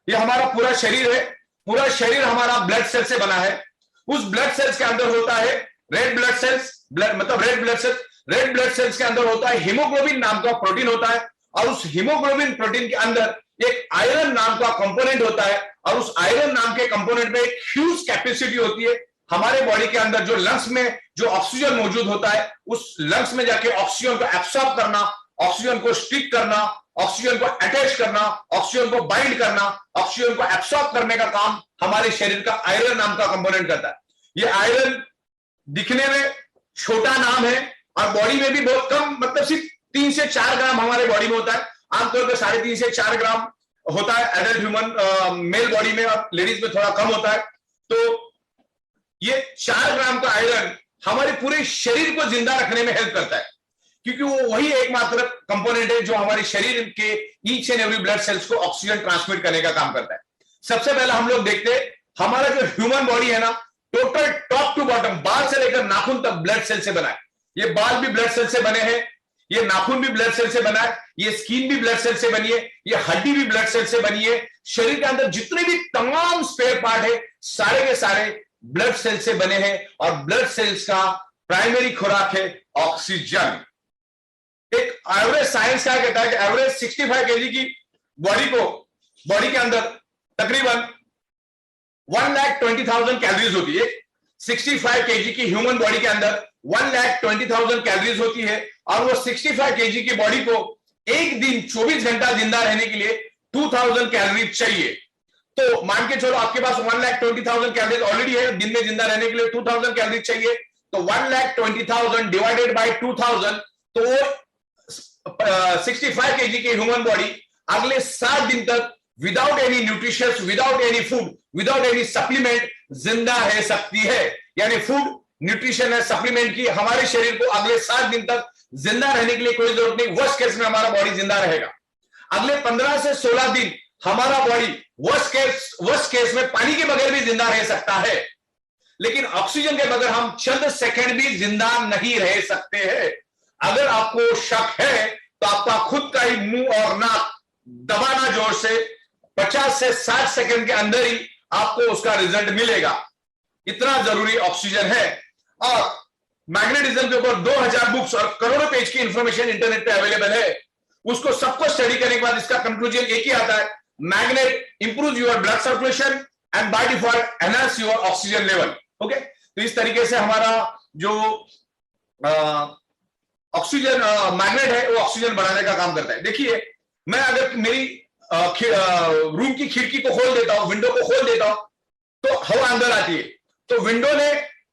ये हमारा पूरा शरीर है, पूरा शरीर हमारा ब्लड सेल से बना है। उस ब्लड सेल्स के अंदर होता है रेड ब्लड सेल्स, मतलब रेड ब्लड सेल्स के अंदर होता है हीमोग्लोबिन नाम का प्रोटीन होता है और उस हीमोग्लोबिन प्रोटीन के अंदर एक आयरन नाम का कंपोनेंट होता है और उस आयरन नाम के कंपोनेंट में एक ह्यूज कैपेसिटी होती है। हमारे बॉडी के अंदर जो लंग्स में जो ऑक्सीजन मौजूद होता है उस लंग्स में जाके ऑक्सीजन को एब्सॉर्ब करना, ऑक्सीजन को स्टिक करना, ऑक्सीजन को अटैच करना, ऑक्सीजन को बाइंड करना, ऑक्सीजन को एब्सॉर्ब करने का काम हमारे शरीर का आयरन नाम का कंपोनेंट करता है। ये आयरन दिखने में छोटा नाम है और बॉडी में भी बहुत कम, मतलब सिर्फ 3 से 4 ग्राम हमारे बॉडी में होता है। आमतौर पर 3.5 से 4 ग्राम होता है एडल्ट ह्यूमन मेल बॉडी में और लेडीज में थोड़ा कम होता है। तो ये 4 ग्राम का आयरन हमारे पूरे शरीर को जिंदा रखने में हेल्प करता है क्योंकि वो वही एकमात्र कंपोनेंट है जो हमारे शरीर के each and every blood cells को ऑक्सीजन ट्रांसमिट करने का काम करता है। सबसे पहले हम लोग देखते हैं हमारा जो ह्यूमन बॉडी है ना, टोटल टॉप टू बॉटम, बाल से लेकर नाखून तक ब्लड सेल से बना है। ये बाल भी ब्लड सेल से बने हैं, ये नाखून भी ब्लड सेल से बना है, ये स्किन भी ब्लड सेल से बनी है, ये हड्डी भी ब्लड सेल से बनी है। शरीर के अंदर जितने भी तमाम स्पेयर पार्ट है सारे के सारे ब्लड सेल से बने हैं और ब्लड सेल्स का प्राइमरी खुराक है ऑक्सीजन। एक एवरेज साइंस क्या कहता है कि एवरेज 65 केजी की बॉडी के अंदर तकरीबन 1,20,000 कैलोरीज होती है। 65 केजी की ह्यूमन बॉडी के अंदर 1,20,000 कैलोरीज होती है और वो 65 केजी की बॉडी को एक दिन 24 घंटा जिंदा रहने के लिए 2,000 कैलोरीज चाहिए। तो मान के चलो आपके पास 1,20,000 कैलोरीज ऑलरेडी है, दिन में जिंदा रहने के लिए 2,000 कैलोरीज चाहिए। तो 1,20,000 डिवाइडेड बाय 2,000 तो वो 65 केजी की ह्यूमन बॉडी अगले 7 दिन तक without any nutritious, without any food, without any supplement जिंदा रह सकती है। यानी फूड, न्यूट्रिशन है, सप्लीमेंट की हमारे शरीर को अगले 7 दिन तक जिंदा रहने के लिए कोई जरूरत नहीं। वर्स्ट केस में हमारा बॉडी जिंदा रहेगा। अगले 15 से 16 दिन हमारा बॉडी वर्स्ट केस में पानी के बगैर भी जिंदा रह सकता है, लेकिन ऑक्सीजन के बगैर हम चंद सेकंड भी जिंदा नहीं रह सकते हैं। अगर आपको शक है तो आपका खुद का ही मुंह और नाक दबाना जोर से, 50 से 60 सेकंड के अंदर ही आपको उसका रिजल्ट मिलेगा। इतना जरूरी ऑक्सीजन है। और मैग्नेटिज्म के ऊपर 2000 बुक्स और करोड़ों पेज की इंफॉर्मेशन इंटरनेट पे अवेलेबल है। उसको सबको स्टडी करने के बाद इसका कंक्लूजन एक ही आता है, magnet improve your blood circulation and by default enhance your oxygen level. Okay, तो इस तरीके से हमारा जो ऑक्सीजन मैग्नेट है वो ऑक्सीजन बढ़ाने का काम करता है। देखिए, मैं अगर मेरी रूम की खिड़की को खोल देता हूं, विंडो को खोल देता हूं, तो हवा अंदर आती है। तो विंडो ने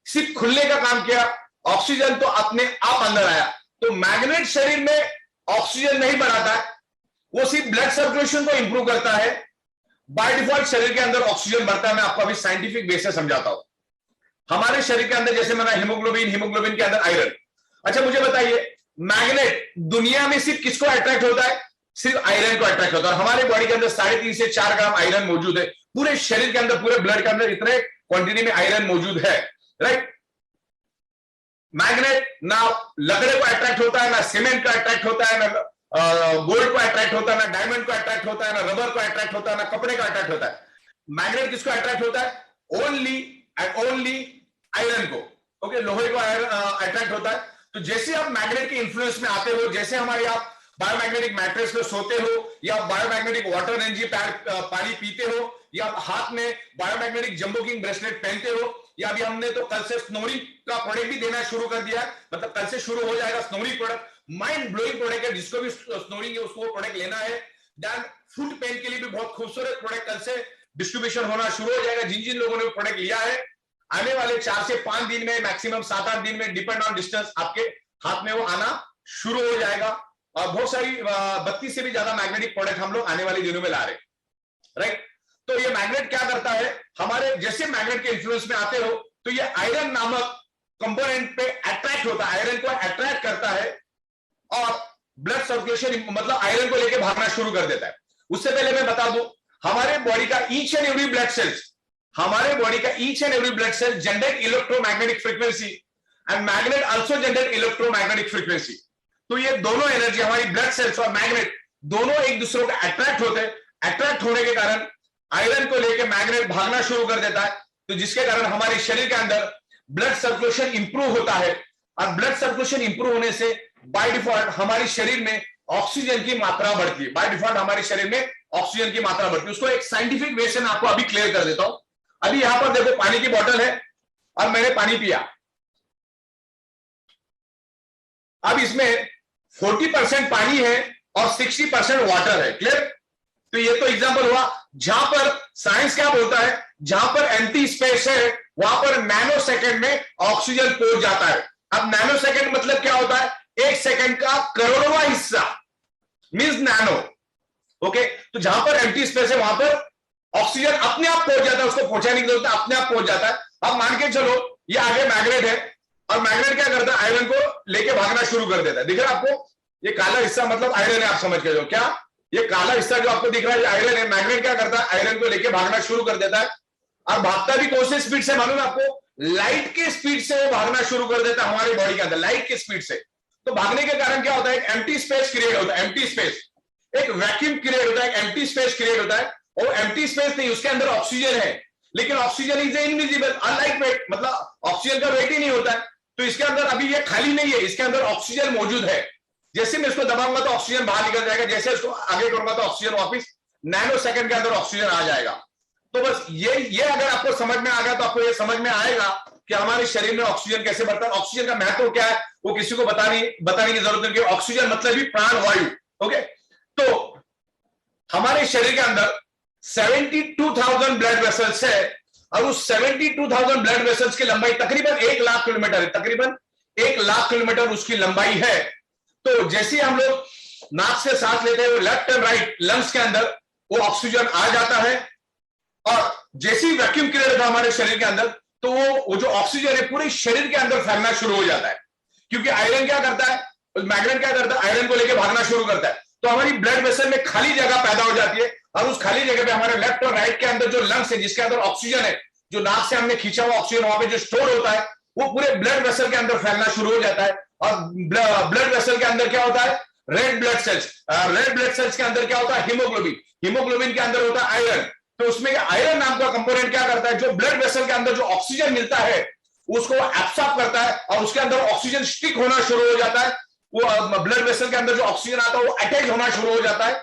सिर्फ खुलने का काम किया, ऑक्सीजन तो अपने आप अंदर आया। तो मैग्नेट शरीर में ऑक्सीजन नहीं बढ़ाता है, वो सिर्फ ब्लड सर्कुलेशन को इंप्रूव करता है। बाय डिफॉल्ट शरीर के अंदर ऑक्सीजन बढ़ता है। मैं आपको अभी साइंटिफिक बेस से समझाता हूं। हमारे शरीर के अंदर जैसे मैंने हीमोग्लोबिन के अंदर आयरन। अच्छा, मुझे बताइए, मैग्नेट दुनिया में सिर्फ किसको अट्रैक्ट होता है? सिर्फ आयरन को अट्रैक्ट होता है। और हमारे बॉडी के अंदर 3.5 से 4 ग्राम आयरन मौजूद है। पूरे शरीर के अंदर, पूरे ब्लड के अंदर इतने क्वांटिटी में आयरन मौजूद है, राइट। मैग्नेट ना लकड़े को अट्रैक्ट होता है, ना सीमेंट का अट्रैक्ट होता है, ना गोल्ड को अट्रैक्ट होता है, ना डायमंड को अट्रैक्ट होता है, ना रबर को अट्रैक्ट होता है, ना कपड़े का अट्रैक्ट होता है। मैग्नेट किसको अट्रैक्ट होता है? ओनली एंड ओनली आयरन को। ओके, लोहे को अट्रैक्ट होता है। तो जैसे आप मैग्नेट के इन्फ्लुएंस में आते हो, जैसे हमारे आप बायोमैग्नेटिक मैट्रेस पे सोते हो, या बायोमैग्नेटिक वाटर एनर्जी पानी पीते हो, या हाथ में बायोमैग्नेटिक जंबो किंग ब्रेसलेट पहनते हो, या अभी हमने तो कल से स्नोरिंग का प्रोडक्ट भी देना शुरू कर दिया है, मतलब कल से शुरू हो जाएगा snoring product. Mind blowing product है, जिसको भी स्नोरिंग है उसको वो प्रोडक्ट लेना है। देन फुट पेन के लिए भी बहुत खूबसूरत प्रोडक्ट कल से डिस्ट्रीब्यूशन होना शुरू हो जाएगा। जिन जिन लोगों ने प्रोडक्ट लिया है, आने वाले 4 से 5 दिन में, मैक्सिमम 7-8 दिन में, डिपेंड ऑन डिस्टेंस, आपके हाथ में वो आना शुरू हो जाएगा। और बहुत सारी 32 से भी ज्यादा मैग्नेटिक प्रोडक्ट हम लोग आने वाले दिनों में ला रहे, राइट। तो ये मैग्नेट क्या करता है, हमारे जैसे मैग्नेट के इन्फ्लुएंस में आते हो तो ये आयरन नामक कंपोनेंट पे अट्रैक्ट होता है, आयरन को अट्रैक्ट करता है और ब्लड सर्कुलेशन, मतलब आयरन को लेके भागना शुरू कर देता है। उससे पहले मैं बता दूं, हमारे बॉडी का each and every blood sales, हमारे बॉडी का each and every blood sale generate electromagnetic frequency and magnet also generate electromagnetic frequency. तो ये दोनों एनर्जी, हमारी ब्लड सेल्स और मैग्नेट दोनों एक दूसरे को अट्रैक्ट होते हैं। अट्रैक्ट होने के कारण आयरन को लेकर मैग्नेट भागना शुरू कर देता है, तो जिसके कारण हमारे शरीर के अंदर ब्लड सर्कुलेशन इंप्रूव होता है। और ब्लड सर्कुलेशन इंप्रूव होने से बाय डिफॉल्ट हमारे शरीर में ऑक्सीजन की मात्रा बढ़ती है। बाय डिफॉल्ट हमारे शरीर में ऑक्सीजन की मात्रा बढ़ती है। उसको एक साइंटिफिक वे से मैं आपको अभी क्लियर कर देता हूं। अभी यहां पर देखो, पानी की बोतल है और मैंने पानी पिया। अब इसमें 40% पानी है और 60% वाटर है। क्लियर? तो ये तो एग्जांपल हुआ जहां पर साइंस क्या बोलता है, जहां पर एम्प्टी स्पेस है वहां पर नैनो सेकंड में ऑक्सीजन पहुंच जाता है। अब नैनो सेकंड मतलब क्या होता है, 1 सेकंड का करोड़वां हिस्सा, मींस नैनो। ओके, तो जहां पर एम्प्टी स्पेस है वहां पर ऑक्सीजन अपने आप पहुंच जाता है, उसको पहुंचाने की जरूरत है, अपने आप पहुंच जाता है। अब मान के चलो ये आगे मैग्नेट है और मैग्नेट क्या करता है, आयरन को लेके भागना शुरू कर देता है। दिख रहा है आपको, ये काला हिस्सा मतलब आयरन है, आप समझ के जो क्या, ये काला हिस्सा जो आपको दिख रहा है ये आयरन है। मैग्नेट क्या करता है, आयरन को लेके भागना शुरू कर देता है और भागता भी कौन से स्पीड से मालूम है आपको, लाइट के स्पीड से वो भागना शुरू कर देता है हमारी बॉडी के अंदर, लाइट के स्पीड से। तो भागने के कारण क्या होता है, एक एम्प्टी स्पेस क्रिएट होता है, एम्प्टी स्पेस, एक वैक्यूम क्रिएट होता है, एक एम्प्टी स्पेस क्रिएट होता है। और एम्प्टी स्पेस नहीं, उसके अंदर ऑक्सीजन है, लेकिन oxygen is invisible, unlight weight, मतलब ऑक्सीजन का वेट ही नहीं होता है। तो इसके अंदर अभी ये खाली नहीं है, इसके अंदर ऑक्सीजन मौजूद है। जैसे मैं इसको दबाऊंगा तो ऑक्सीजन बाहर निकल जाएगा, जैसे इसको आगे करूंगा तो ऑक्सीजन वापस नैनो सेकंड के अंदर ऑक्सीजन आ जाएगा। तो बस ये अगर आपको समझ में आ गया तो आपको ये समझ में आएगा कि हमारे शरीर में ऑक्सीजन कैसे बढ़ता है, ऑक्सीजन का महत्व क्या है, वो किसी को बताने की जरूरत नहीं। ऑक्सीजन मतलब ही प्राण वायु। ओके, तो हमारे शरीर के अंदर 72,000 ब्लड वेसल्स है और उस 72,000 ब्लड वेसल्स की लंबाई तकरीबन 1 लाख किलोमीटर है, तकरीबन 1 लाख किलोमीटर उसकी लंबाई है। तो जैसे हम लोग नाक से सांस लेते हैं, लेफ्ट एंड राइट लंग्स के अंदर वो ऑक्सीजन आ जाता है और जैसे ही वैक्यूम क्रिएट होता है हमारे शरीर के अंदर, तो वो जो ऑक्सीजन है पूरे शरीर के अंदर फैलना शुरू हो जाता है। क्योंकि आयरन क्या करता है, मैग्नेट क्या करता है, आयरन को लेकर भागना शुरू करता है। तो हमारी ब्लड वेसल में खाली जगह पैदा हो जाती है और उस खाली जगह पे हमारे लेफ्ट और राइट के अंदर जो लंग्स है जिसके अंदर ऑक्सीजन है, जो नाक से हमने खींचा हुआ ऑक्सीजन वहां पे जो स्टोर होता है, वो पूरे ब्लड वेसल के अंदर फैलना शुरू हो जाता है। और ब्लड वेसल के अंदर क्या होता है, red blood cells, red blood cells के अंदर क्या होता है, हीमोग्लोबिन, हीमोग्लोबिन के अंदर होता है आयरन। तो उसमें आयरन नाम का कंपोनेंट क्या करता है, जो ब्लड वेसल के अंदर जो ऑक्सीजन मिलता है उसको एब्सॉर्ब करता है और उसके अंदर ऑक्सीजन स्टिक होना शुरू हो जाता है। वो ब्लड वेसल के अंदर जो ऑक्सीजन आता है वो अटैच होना शुरू हो जाता है।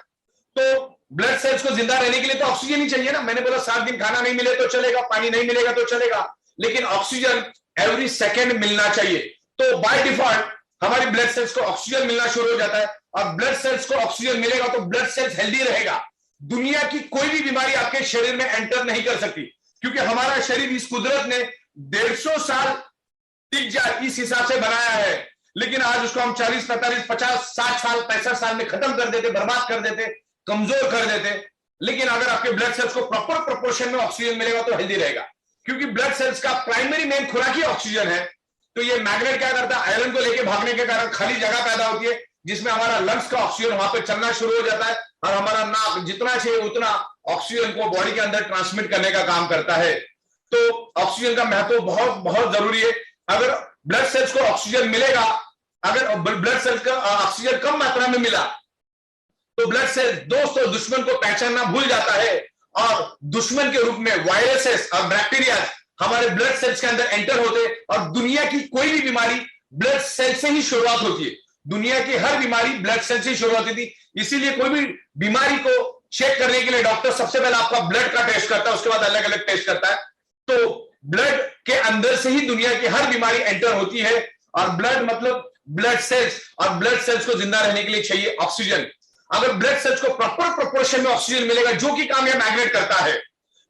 तो ब्लड सेल्स को जिंदा रहने के लिए तो ऑक्सीजन ही चाहिए ना। मैंने बोला 7 दिन खाना नहीं मिले तो चलेगा, पानी नहीं मिलेगा तो चलेगा, लेकिन ऑक्सीजन एवरी सेकेंड मिलना चाहिए। तो बाय डिफॉल्ट हमारी ब्लड सेल्स को ऑक्सीजन मिलना शुरू हो जाता है और ब्लड सेल्स को ऑक्सीजन मिलेगा तो ब्लड सेल्स हेल्दी रहेगा। दुनिया की कोई भी बीमारी आपके शरीर में एंटर नहीं कर सकती, क्योंकि हमारा शरीर इस कुदरत ने 150 साल टिक जाए इस हिसाब से बनाया है। लेकिन आज उसको हम 40, 45, 50, 60 साल, 65 साल में खत्म कर देते, बर्बाद कर देते, कमजोर कर देते। लेकिन अगर आपके ब्लड सेल्स को प्रॉपर प्रोपोर्शन में ऑक्सीजन मिलेगा तो हेल्दी रहेगा, क्योंकि ब्लड सेल्स का प्राइमरी मेन खुराक ही ऑक्सीजन है। तो ये मैग्नेट क्या करता है, आयरन को लेके भागने के कारण खाली जगह पैदा होती है जिसमें हमारा लंग्स का ऑक्सीजन वहां पे चलना शुरू हो जाता है और हमारा नाक जितना चाहिए उतना ऑक्सीजन को बॉडी के अंदर ट्रांसमिट करने का काम करता है। तो ऑक्सीजन का महत्व बहुत बहुत जरूरी है। अगर ब्लड सेल्स को ऑक्सीजन मिलेगा, अगर ब्लड सेल्स का ऑक्सीजन कम मात्रा में मिला तो ब्लड सेल्स दोस्तों दुश्मन को पहचानना भूल जाता है और दुश्मन के रूप में वायरसेस और बैक्टीरिया हमारे ब्लड सेल्स के अंदर एंटर होते हैं। और दुनिया की कोई भी बीमारी ब्लड सेल से ही शुरुआत होती है। दुनिया की हर बीमारी ब्लड सेल से ही शुरुआत होती है। इसीलिए कोई भी बीमारी को चेक करने के लिए डॉक्टर सबसे पहले आपका ब्लड का टेस्ट करता है, उसके बाद अलग अलग टेस्ट करता है। तो ब्लड के अंदर से ही दुनिया की हर बीमारी एंटर होती है। और ब्लड मतलब ब्लड सेल्स, और ब्लड सेल्स को जिंदा रहने के लिए चाहिए ऑक्सीजन। अगर ब्लड सेल्स को प्रॉपर प्रोपोर्शन में ऑक्सीजन मिलेगा, जो कि काम यह मैग्नेट करता है,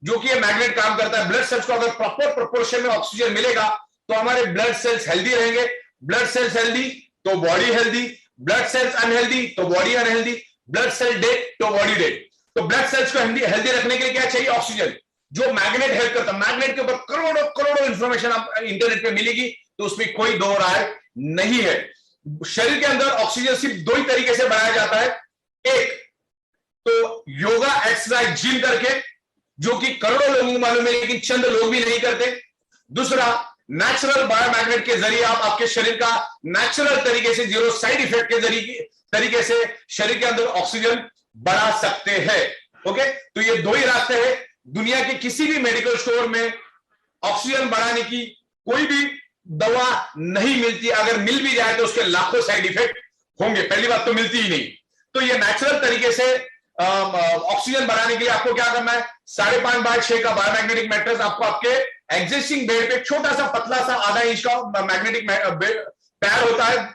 जो कि यह मैग्नेट काम करता है, ब्लड सेल्स को अगर प्रॉपर प्रोपोर्शन में ऑक्सीजन मिलेगा तो हमारे ब्लड सेल्स हेल्दी रहेंगे। ब्लड सेल्स हेल्दी तो body healthy, blood cells unhealthy तो body unhealthy, blood cell dead तो बॉडी डेड। तो ब्लड सेल्स को हेल्दी रखने के लिए क्या चाहिए? ऑक्सीजन, जो मैग्नेट हेल्प करता है। मैग्नेट के ऊपर करोड़ों करोड़ों इंफॉर्मेशन आप इंटरनेट पे मिलेगी, तो उसमें कोई दो राय नहीं है। शरीर के अंदर ऑक्सीजन सिर्फ दो ही तरीके से बनाया जाता है। एक तो योगा एक्सरसाइज जिम करके, जो कि करोड़ों लोगों को मालूम है लेकिन चंद लोग भी नहीं करते। दूसरा, नेचुरल बायोमैग्नेट के जरिए आप आपके शरीर का नेचुरल तरीके से, जीरो साइड इफेक्ट के तरीके से शरीर के अंदर ऑक्सीजन बढ़ा सकते हैं। ओके, तो ये दो ही रास्ते हैं। दुनिया के किसी भी मेडिकल स्टोर में ऑक्सीजन बढ़ाने की कोई भी दवा नहीं मिलती। अगर मिल भी जाए तो उसके लाखों साइड इफेक्ट होंगे, पहली बात तो मिलती ही नहीं। तो ये नेचुरल तरीके से ऑक्सीजन बढ़ाने के लिए आपको क्या करना है? 5.5x6 का बायोमैग्नेटिक मैट्रेस आपको आपके एग्जिस्टिंग बेड पे, छोटा सा पतला सा आधा इंच का मैग्नेटिक पैड होता है,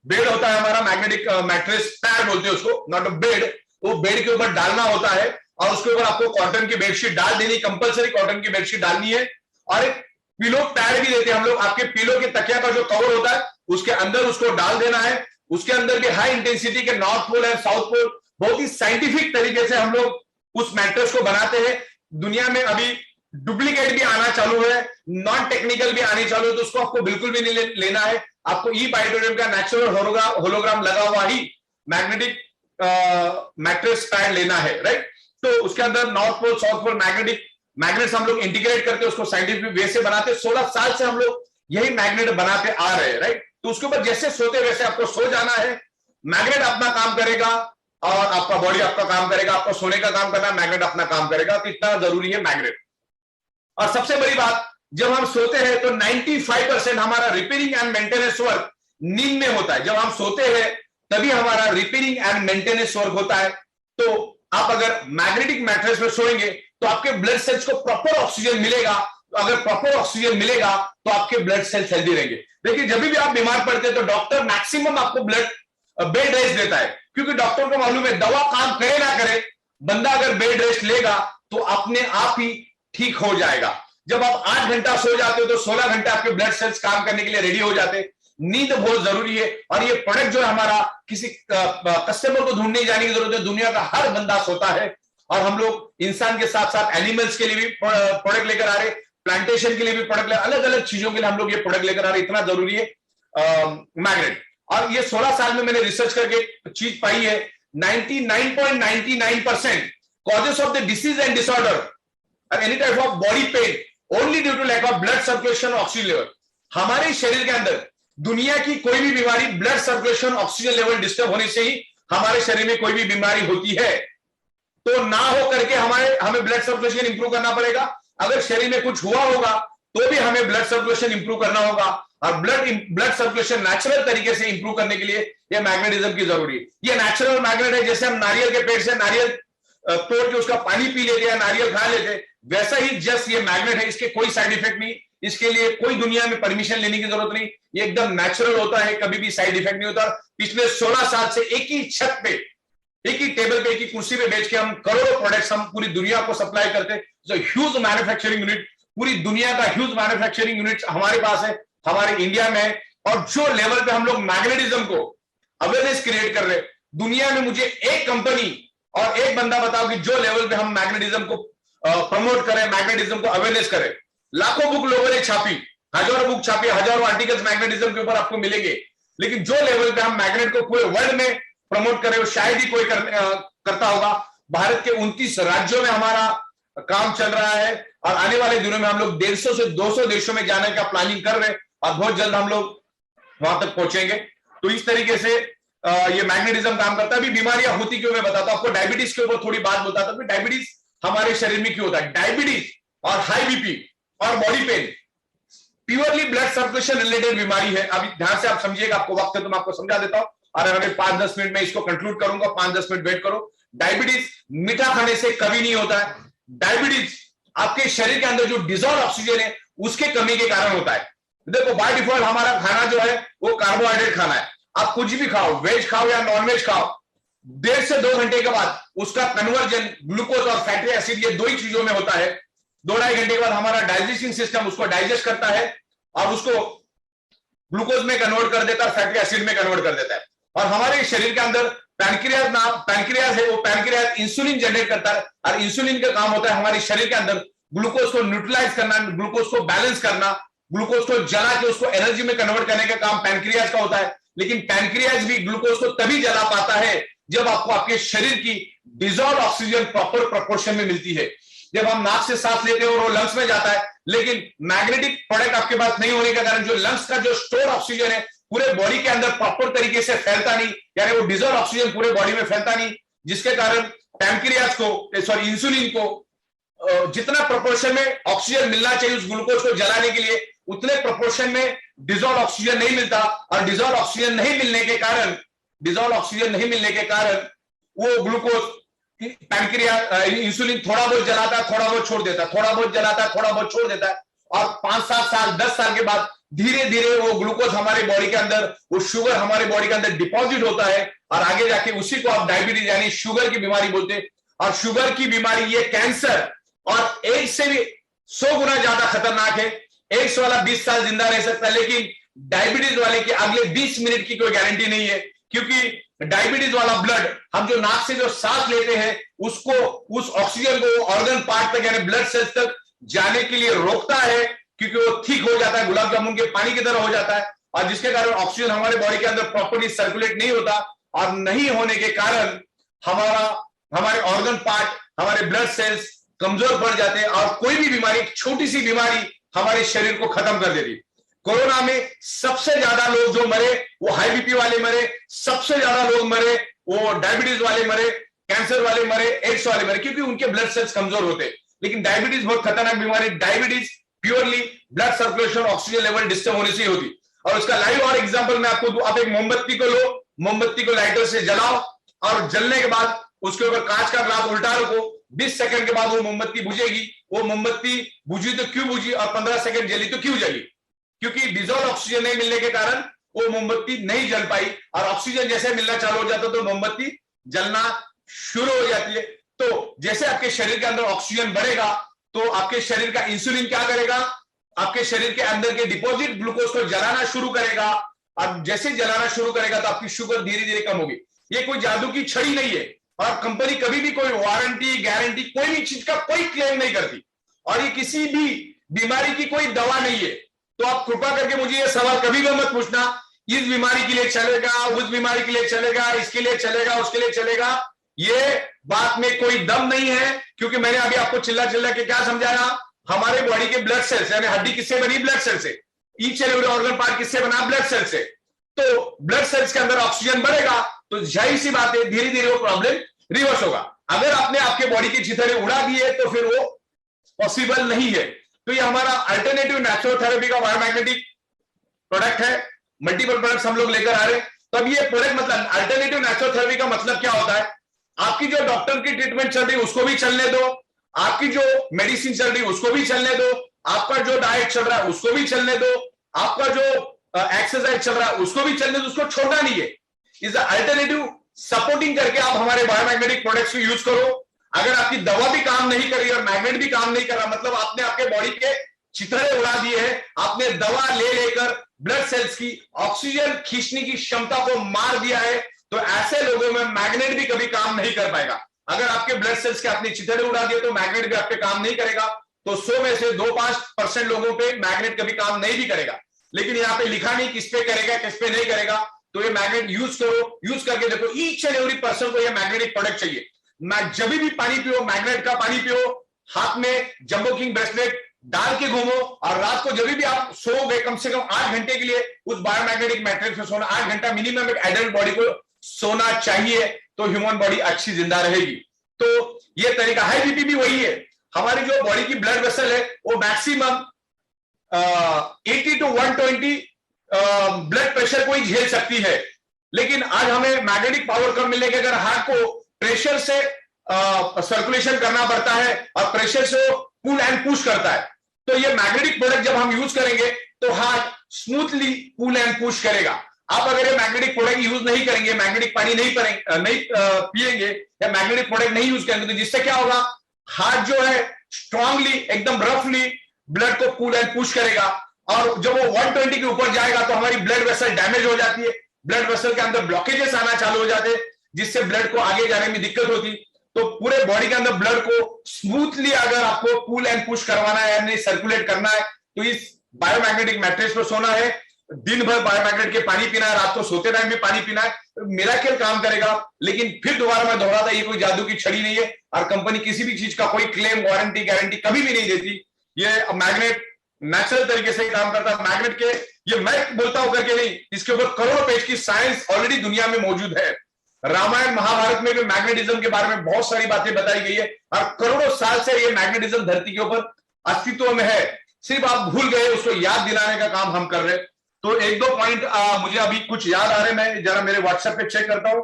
बेड होता है हमारा, मैग्नेटिक मैट्रेस पैड बोलते हैं उसको, नॉट अ बेड। वो बेड के ऊपर डालना होता है और उसके ऊपर आपको कॉटन की बेडशीट डाल देनी, कंपलसरी कॉटन की बेडशीट डालनी है। और एक पिलो पैड भी देते हैं हम लोग, आपके पिलो के तकिया का जो कवर होता है उसके अंदर उसको डाल देना है। उसके अंदर भी हाई इंटेंसिटी के नॉर्थ पोल है, साउथ पोल, बहुत ही साइंटिफिक तरीके से हम लोग उस मैट्रेस को बनाते हैं। दुनिया में अभी डुप्लीकेट भी आना चालू है, नॉन टेक्निकल भी आनी चालू है, तो उसको आपको बिल्कुल भी नहीं लेना है। आपको ई बाइटोरियम का नेचुरल होलोग्राम लगा हुआ ही मैग्नेटिक मैट्रेस पैड लेना है, राइट। तो उसके अंदर north pole south pole magnets हम लोग इंटीग्रेट करके उसको साइंटिफिक वे से बनाते। 16 साल से हम लोग यही मैग्नेट बनाते आ रहे हैं, राइट। तो उसके ऊपर जैसे सोते वैसे आपको सो जाना है, मैग्नेट अपना काम करेगा और आपका बॉडी आपका काम करेगा। आपको सोने का काम करना है, मैग्नेट अपना काम करेगा। तो इतना जरूरी है मैग्नेट। और सबसे बड़ी बात, जब हम सोते हैं तो 95% हमारा रिपेयरिंग एंड मेंटेनेंस वर्क नींद में होता है। जब हम सोते हैं तभी हमारा रिपेयरिंग एंड मेंटेनेंस वर्क होता है। तो आप अगर मैग्नेटिक मैट्रेस में सोएंगे तो आपके ब्लड सेल्स को प्रॉपर ऑक्सीजन मिलेगा। तो अगर प्रॉपर ऑक्सीजन मिलेगा तो आपके ब्लड सेल्स हेल्दी रहेंगे। देखिए, जब भी आप बीमार पड़ते हैं तो डॉक्टर मैक्सिमम आपको बेड रेस्ट देता है, क्योंकि डॉक्टर को मालूम है दवा काम करे ना करे, बंदा अगर बेड रेस्ट लेगा तो अपने आप ही ठीक हो जाएगा। जब आप 8 घंटा सो जाते हो तो 16 घंटे आपके ब्लड सेल्स काम करने के लिए रेडी हो जाते हैं। नींद बहुत जरूरी है। और ये प्रोडक्ट जो है हमारा, किसी कस्टमर को ढूंढने जाने की जरूरत है, दुनिया का हर बंदा सोता है। और हम लोग इंसान के साथ साथ एनिमल्स के लिए भी प्रोडक्ट लेकर आ रहे, प्लांटेशन के लिए भी प्रोडक्ट, अलग अलग चीजों के लिए हम लोग ये प्रोडक्ट लेकर आ रहे। इतना जरूरी है मैग्नेट। और ये 16 साल में मैंने रिसर्च करके चीज पाई है, 99.99% causes of the disease and disorder और any type of body pain only due to lack of blood circulation oxygen level. हमारे शरीर के अंदर दुनिया की कोई भी बीमारी blood circulation oxygen level disturb होने से ही हमारे शरीर में कोई भी बीमारी होती है। तो ना हो करके हमें ब्लड सर्कुलेशन इंप्रूव करना पड़ेगा। अगर शरीर में कुछ हुआ होगा तो भी हमें ब्लड सर्कुलेशन इंप्रूव करना होगा। और ब्लड सर्कुलेशन नेचुरल तरीके से इंप्रूव करने के लिए ये मैग्नेटिज्म की जरूरी है। ये नेचुरल मैग्नेट है। जैसे हम नारियल के पेड़ से नारियल तोड़ के उसका पानी पी लेते हैं, नारियल खा लेते हैं, वैसा ही जस्ट ये मैग्नेट है। इसके कोई साइड इफेक्ट नहीं, इसके लिए कोई दुनिया में परमिशन लेने की जरूरत नहीं। ये एकदम नेचुरल होता है, कभी भी साइड इफेक्ट नहीं होता। पिछले 16 साल से एक ही छत पे, एक ही टेबल पे, एक ही कुर्सी पे बैठ के हम करोड़ों प्रोडक्ट्स हम पूरी दुनिया को सप्लाई करते हैं। जो ह्यूज मैन्युफैक्चरिंग यूनिट, पूरी दुनिया का ह्यूज मैन्युफैक्चरिंग यूनिट हमारे पास है, हमारे इंडिया में। और जो लेवल पे हम लोग मैग्नेटिज्म को अवेयरनेस क्रिएट कर रहे हैं दुनिया में, मुझे एक कंपनी और एक बंदा बताओ कि जो लेवल पे हम मैग्नेटिज्म को प्रमोट करें, मैग्नेटिज्म को अवेयरनेस करें। लाखों बुक लोगों ने छापी, हजारों बुक छापी, हजारों आर्टिकल्स मैग्नेटिज्म के ऊपर आपको मिलेंगे, लेकिन जो लेवल पे हम मैग्नेट को पूरे वर्ल्ड में प्रमोट करें वो शायद ही कोई करता होगा। भारत के 29 राज्यों में हमारा काम चल रहा है और आने वाले दिनों में हम लोग 150 से 200 देशों में जाने का प्लानिंग कर रहे हैं और बहुत जल्द हम लोग वहां तक पहुंचेंगे। तो इस तरीके से ये मैग्नेटिज्म काम करता है। अभी बीमारियां होती क्यों, मैं बताता हूं आपको। डायबिटीज के ऊपर थोड़ी बात बताता हूं। डायबिटीज हमारे शरीर में क्यों होता है? डायबिटीज और हाई बीपी और body pain purely blood circulation related बीमारी है। अभी ध्यान से आप समझिएगा, आपको वक्त है तो मैं आपको समझा देता हूं और अगर 5-10 मिनट में इसको कंक्लूड करूंगा। 5-10 मिनट वेट करो। डायबिटीज मीठा खाने से कभी नहीं होता है। डायबिटीज आपके शरीर के अंदर जो डिजॉल्व ऑक्सीजन है उसके कमी के कारण होता है। देखो बाय डिफॉल्ट हमारा खाना जो है वो कार्बोहाइड्रेट खाना है। आप कुछ भी खाओ, वेज खाओ या नॉन वेज खाओ, 1.5 से 2 घंटे के बाद उसका कन्वर्जन ग्लूकोज और फैटी एसिड, ये दो ही चीजों में होता है। 2-2.5 घंटे के बाद हमारा डाइजेस्टिंग सिस्टम उसको डाइजेस्ट करता है और उसको ग्लूकोज में कन्वर्ट कर देता है, फैटी एसिड में कन्वर्ट कर देता है। और हमारे शरीर के अंदर पैनक्रियाज है, वो पैनक्रियाज इंसुलिन जनरेट करता है और इंसुलिन का काम होता है हमारे शरीर के अंदर ग्लूकोज को न्यूट्रलाइज करना, ग्लूकोज को बैलेंस करना, ग्लूकोज को जला के उसको एनर्जी में कन्वर्ट करने का काम पैनक्रियाज का होता है। लेकिन पैनक्रियाज भी ग्लूकोज को तभी जला पाता है जब आपको आपके शरीर की डिजॉल्व ऑक्सीजन प्रॉपर प्रोपोर्शन में मिलती है। जब हम नाक से सांस लेते हैं और वो लंग्स में जाता है, लेकिन मैग्नेटिक प्रोडक्ट आपके पास नहीं होने के कारण जो लंग्स का जो स्टोर ऑक्सीजन है पूरे बॉडी के अंदर प्रॉपर तरीके से फैलता नहीं, यानी वो डिजॉल्व ऑक्सीजन पूरे बॉडी में फैलता नहीं, जिसके कारण पैनक्रियाज को इंसुलिन को जितना प्रोपोर्शन में ऑक्सीजन मिलना चाहिए उस ग्लूकोज को जलाने के लिए उतने प्रोपोर्शन में डिजॉल्व ऑक्सीजन नहीं मिलता। और डिजॉल्व ऑक्सीजन नहीं मिलने के कारण वो ग्लूकोज पैनक्रिया इंसुलिन थोड़ा बहुत जलाता है, थोड़ा बहुत छोड़ देता है, थोड़ा बहुत जलाता है, थोड़ा बहुत छोड़ देता है। और 5-7 साल 10 साल के बाद धीरे धीरे वो ग्लूकोज हमारे बॉडी के अंदर, वो शुगर हमारे बॉडी के अंदर डिपॉजिट होता है और आगे जाके उसी को आप डायबिटीज यानी शुगर की बीमारी बोलते हैं। और शुगर की बीमारी ये कैंसर और एड्स से भी 100 गुना ज्यादा खतरनाक है। एड्स वाला 20 साल जिंदा रह सकता है, लेकिन डायबिटीज वाले की अगले 20 मिनट की कोई गारंटी नहीं है, क्योंकि डायबिटीज वाला ब्लड हम जो नाक से जो सांस लेते हैं उसको, उस ऑक्सीजन को ऑर्गन पार्ट तक यानी ब्लड सेल्स तक जाने के लिए रोकता है, क्योंकि वो थिक हो जाता है, गुलाब जामुन के पानी की तरह हो जाता है। और जिसके कारण ऑक्सीजन हमारे बॉडी के अंदर प्रॉपर्ली सर्कुलेट नहीं होता और नहीं होने के कारण हमारे ऑर्गन पार्ट, हमारे ब्लड सेल्स कमजोर पड़ जाते हैं और कोई भी बीमारी, छोटी सी बीमारी हमारे शरीर को खत्म कर देती। कोरोना में सबसे ज्यादा लोग जो मरे वो हाई बीपी वाले मरे, सबसे ज्यादा लोग मरे वो डायबिटीज वाले मरे, कैंसर वाले मरे, एड्स वाले मरे, क्योंकि उनके ब्लड सेल्स कमजोर होते। लेकिन डायबिटीज बहुत खतरनाक बीमारी, diabetes purely blood circulation oxygen level disturb होने से होती। और उसका लाइव और एग्जांपल मैं आपको दूं। आप एक मोमबत्ती को लो, मोमबत्ती को लाइटर से जलाओ और जलने के बाद उसके ऊपर कांच का ग्लास उल्टा रखो, 20 सेकंड के बाद वो मोमबत्ती बुझेगी। वो मोमबत्ती बुझी तो क्यों बुझी और 15 सेकंड जली तो क्यों जली? क्योंकि डिजॉल्व ऑक्सीजन नहीं मिलने के कारण वो मोमबत्ती नहीं जल पाई और ऑक्सीजन जैसे मिलना चालू हो जाता तो मोमबत्ती जलना शुरू हो जाती है। तो जैसे आपके शरीर के अंदर ऑक्सीजन बढ़ेगा तो आपके शरीर का इंसुलिन क्या करेगा, आपके शरीर के अंदर के डिपॉजिट ग्लूकोज को जलाना शुरू करेगा और जैसे जलाना शुरू करेगा तो आपकी शुगर धीरे धीरे कम होगी। ये कोई जादू की छड़ी नहीं है और कंपनी कभी भी कोई वारंटी, गारंटी, कोई भी चीज का कोई क्लेम नहीं करती और ये किसी भी बीमारी की कोई दवा नहीं है। तो आप कृपा करके मुझे ये सवाल कभी भी मत पूछना, इस बीमारी के लिए चलेगा, उस बीमारी के लिए चलेगा, इसके लिए चलेगा, उसके लिए चलेगा। ये बात में कोई दम नहीं है, क्योंकि मैंने अभी आपको चिल्ला चिल्ला के क्या समझाया, हमारे बॉडी के ब्लड सेल्स यानी हड्डी किससे बनी? ब्लड सेल से। Each and every organ part किससे बना? ब्लड सेल से। तो ब्लड सेल्स के अंदर ऑक्सीजन बढ़ेगा तो जाहिर सी बात है धीरे धीरे वो प्रॉब्लम रिवर्स होगा। अगर आपने आपके बॉडी के चिथड़े उड़ा दिए तो फिर वो पॉसिबल नहीं है। तो ये हमारा अल्टरनेटिव नेचुरल थेरेपी का बायोमैग्नेटिक प्रोडक्ट है। मल्टीपल प्रोडक्ट्स हम लोग लेकर आ रहे हैं। तो अब ये प्रोडक्ट मतलब अल्टरनेटिव नेचुरल थेरेपी का मतलब क्या होता है? आपकी जो डॉक्टर की ट्रीटमेंट चल रही है उसको भी चलने दो, आपकी जो मेडिसिन चल रही है उसको भी चलने दो, आपका जो डाइट चल रहा है उसको भी चलने दो, आपका जो एक्सरसाइज चल रहा है उसको भी चलने दो, उसको छोड़ना नहीं है। इज अल्टरनेटिव सपोर्टिंग करके आप हमारे बायोमैग्नेटिक प्रोडक्ट्स को यूज करो। अगर आपकी दवा भी काम नहीं कर रही और मैग्नेट भी काम नहीं कर रहा, मतलब आपने आपके बॉडी के चिथड़े उड़ा दिए हैं, आपने दवा ले लेकर ब्लड सेल्स की ऑक्सीजन खींचने की क्षमता को मार दिया है, तो ऐसे लोगों में मैग्नेट भी कभी काम नहीं कर पाएगा। अगर आपके ब्लड सेल्स के आपने चिथड़े उड़ा दिए तो मैग्नेट भी आपके काम नहीं करेगा। तो 100 में से 2-5% लोगों पे मैग्नेट कभी काम नहीं भी करेगा। लेकिन यहाँ पे लिखा नहीं किस पे करेगा किस पे नहीं करेगा। तो ये मैग्नेट यूज करो, यूज करके देखो। ईच एंड एवरी पर्सन को ये मैग्नेटिक प्रोडक्ट चाहिए। जब भी पानी पियो मैग्नेट का पानी पियो, हाथ में जंबो किंग ब्रेसलेट डाल के घूमो और रात को जब भी आप सो गए कम से कम 8 घंटे के लिए उस बायोमैग्नेटिक मैट्रिक्स में सोना। 8 घंटा मिनिमम एक एडल्ट बॉडी को सोना चाहिए, तो ह्यूमन बॉडी अच्छी जिंदा रहेगी। तो ये तरीका। हाई बीपी भी वही है। हमारी जो बॉडी की ब्लड वेसल है वो मैक्सिमम 80 to 120 ब्लड प्रेशर को ही झेल सकती है। लेकिन आज हमें मैग्नेटिक पावर कम मिलने के अगर हार्ट को प्रेशर से सर्कुलेशन करना पड़ता है और प्रेशर से पुल एंड पुश करता है। तो ये मैग्नेटिक प्रोडक्ट जब हम यूज करेंगे तो heart smoothly pull and push करेगा। आप अगर ये मैग्नेटिक प्रोडक्ट यूज नहीं करेंगे, मैग्नेटिक पानी नहीं पिएंगे या मैग्नेटिक प्रोडक्ट नहीं यूज करेंगे, तो जिससे क्या होगा, हार्ट जो है स्ट्रांगली एकदम रफली ब्लड को पुल एंड पुश करेगा, और जब वो 120 के ऊपर जाएगा तो हमारी ब्लड वेसल डैमेज हो जाती है, ब्लड वेसल के अंदर ब्लॉकेजेस आना चालू हो जाते हैं, जिससे ब्लड को आगे जाने में दिक्कत होती। तो पूरे बॉडी के अंदर ब्लड को स्मूथली अगर आपको पुल एंड पुश करवाना है यानी सर्कुलेट करना है, तो इस बायोमैग्नेटिक मैट्रेस पर सोना है, दिन भर बायोमैग्नेट के पानी पीना है, रात को सोते टाइम में पानी पीना है, तो मिराकल काम करेगा। लेकिन फिर दोबारा मैं दोहराता, ये कोई जादू की छड़ी नहीं है, और कंपनी किसी भी चीज का कोई क्लेम, वारंटी, गारंटी कभी भी नहीं देती। ये मैग्नेट नेचुरल तरीके से काम करता है। मैग्नेट के, ये मैं बोलता हूं करके नहीं, इसके ऊपर करोड़ों पेज की साइंस ऑलरेडी दुनिया में मौजूद है। रामायण महाभारत में भी मैग्नेटिज्म के बारे में बहुत सारी बातें बताई गई है, और करोड़ों साल से ये मैग्नेटिज्म धरती के ऊपर अस्तित्व में है, सिर्फ आप भूल गए, उसको याद दिलाने का काम हम कर रहे हैं। तो एक दो पॉइंट मुझे अभी कुछ याद आ रहे, मैं जरा मेरे व्हाट्सएप पे चेक करता हूं,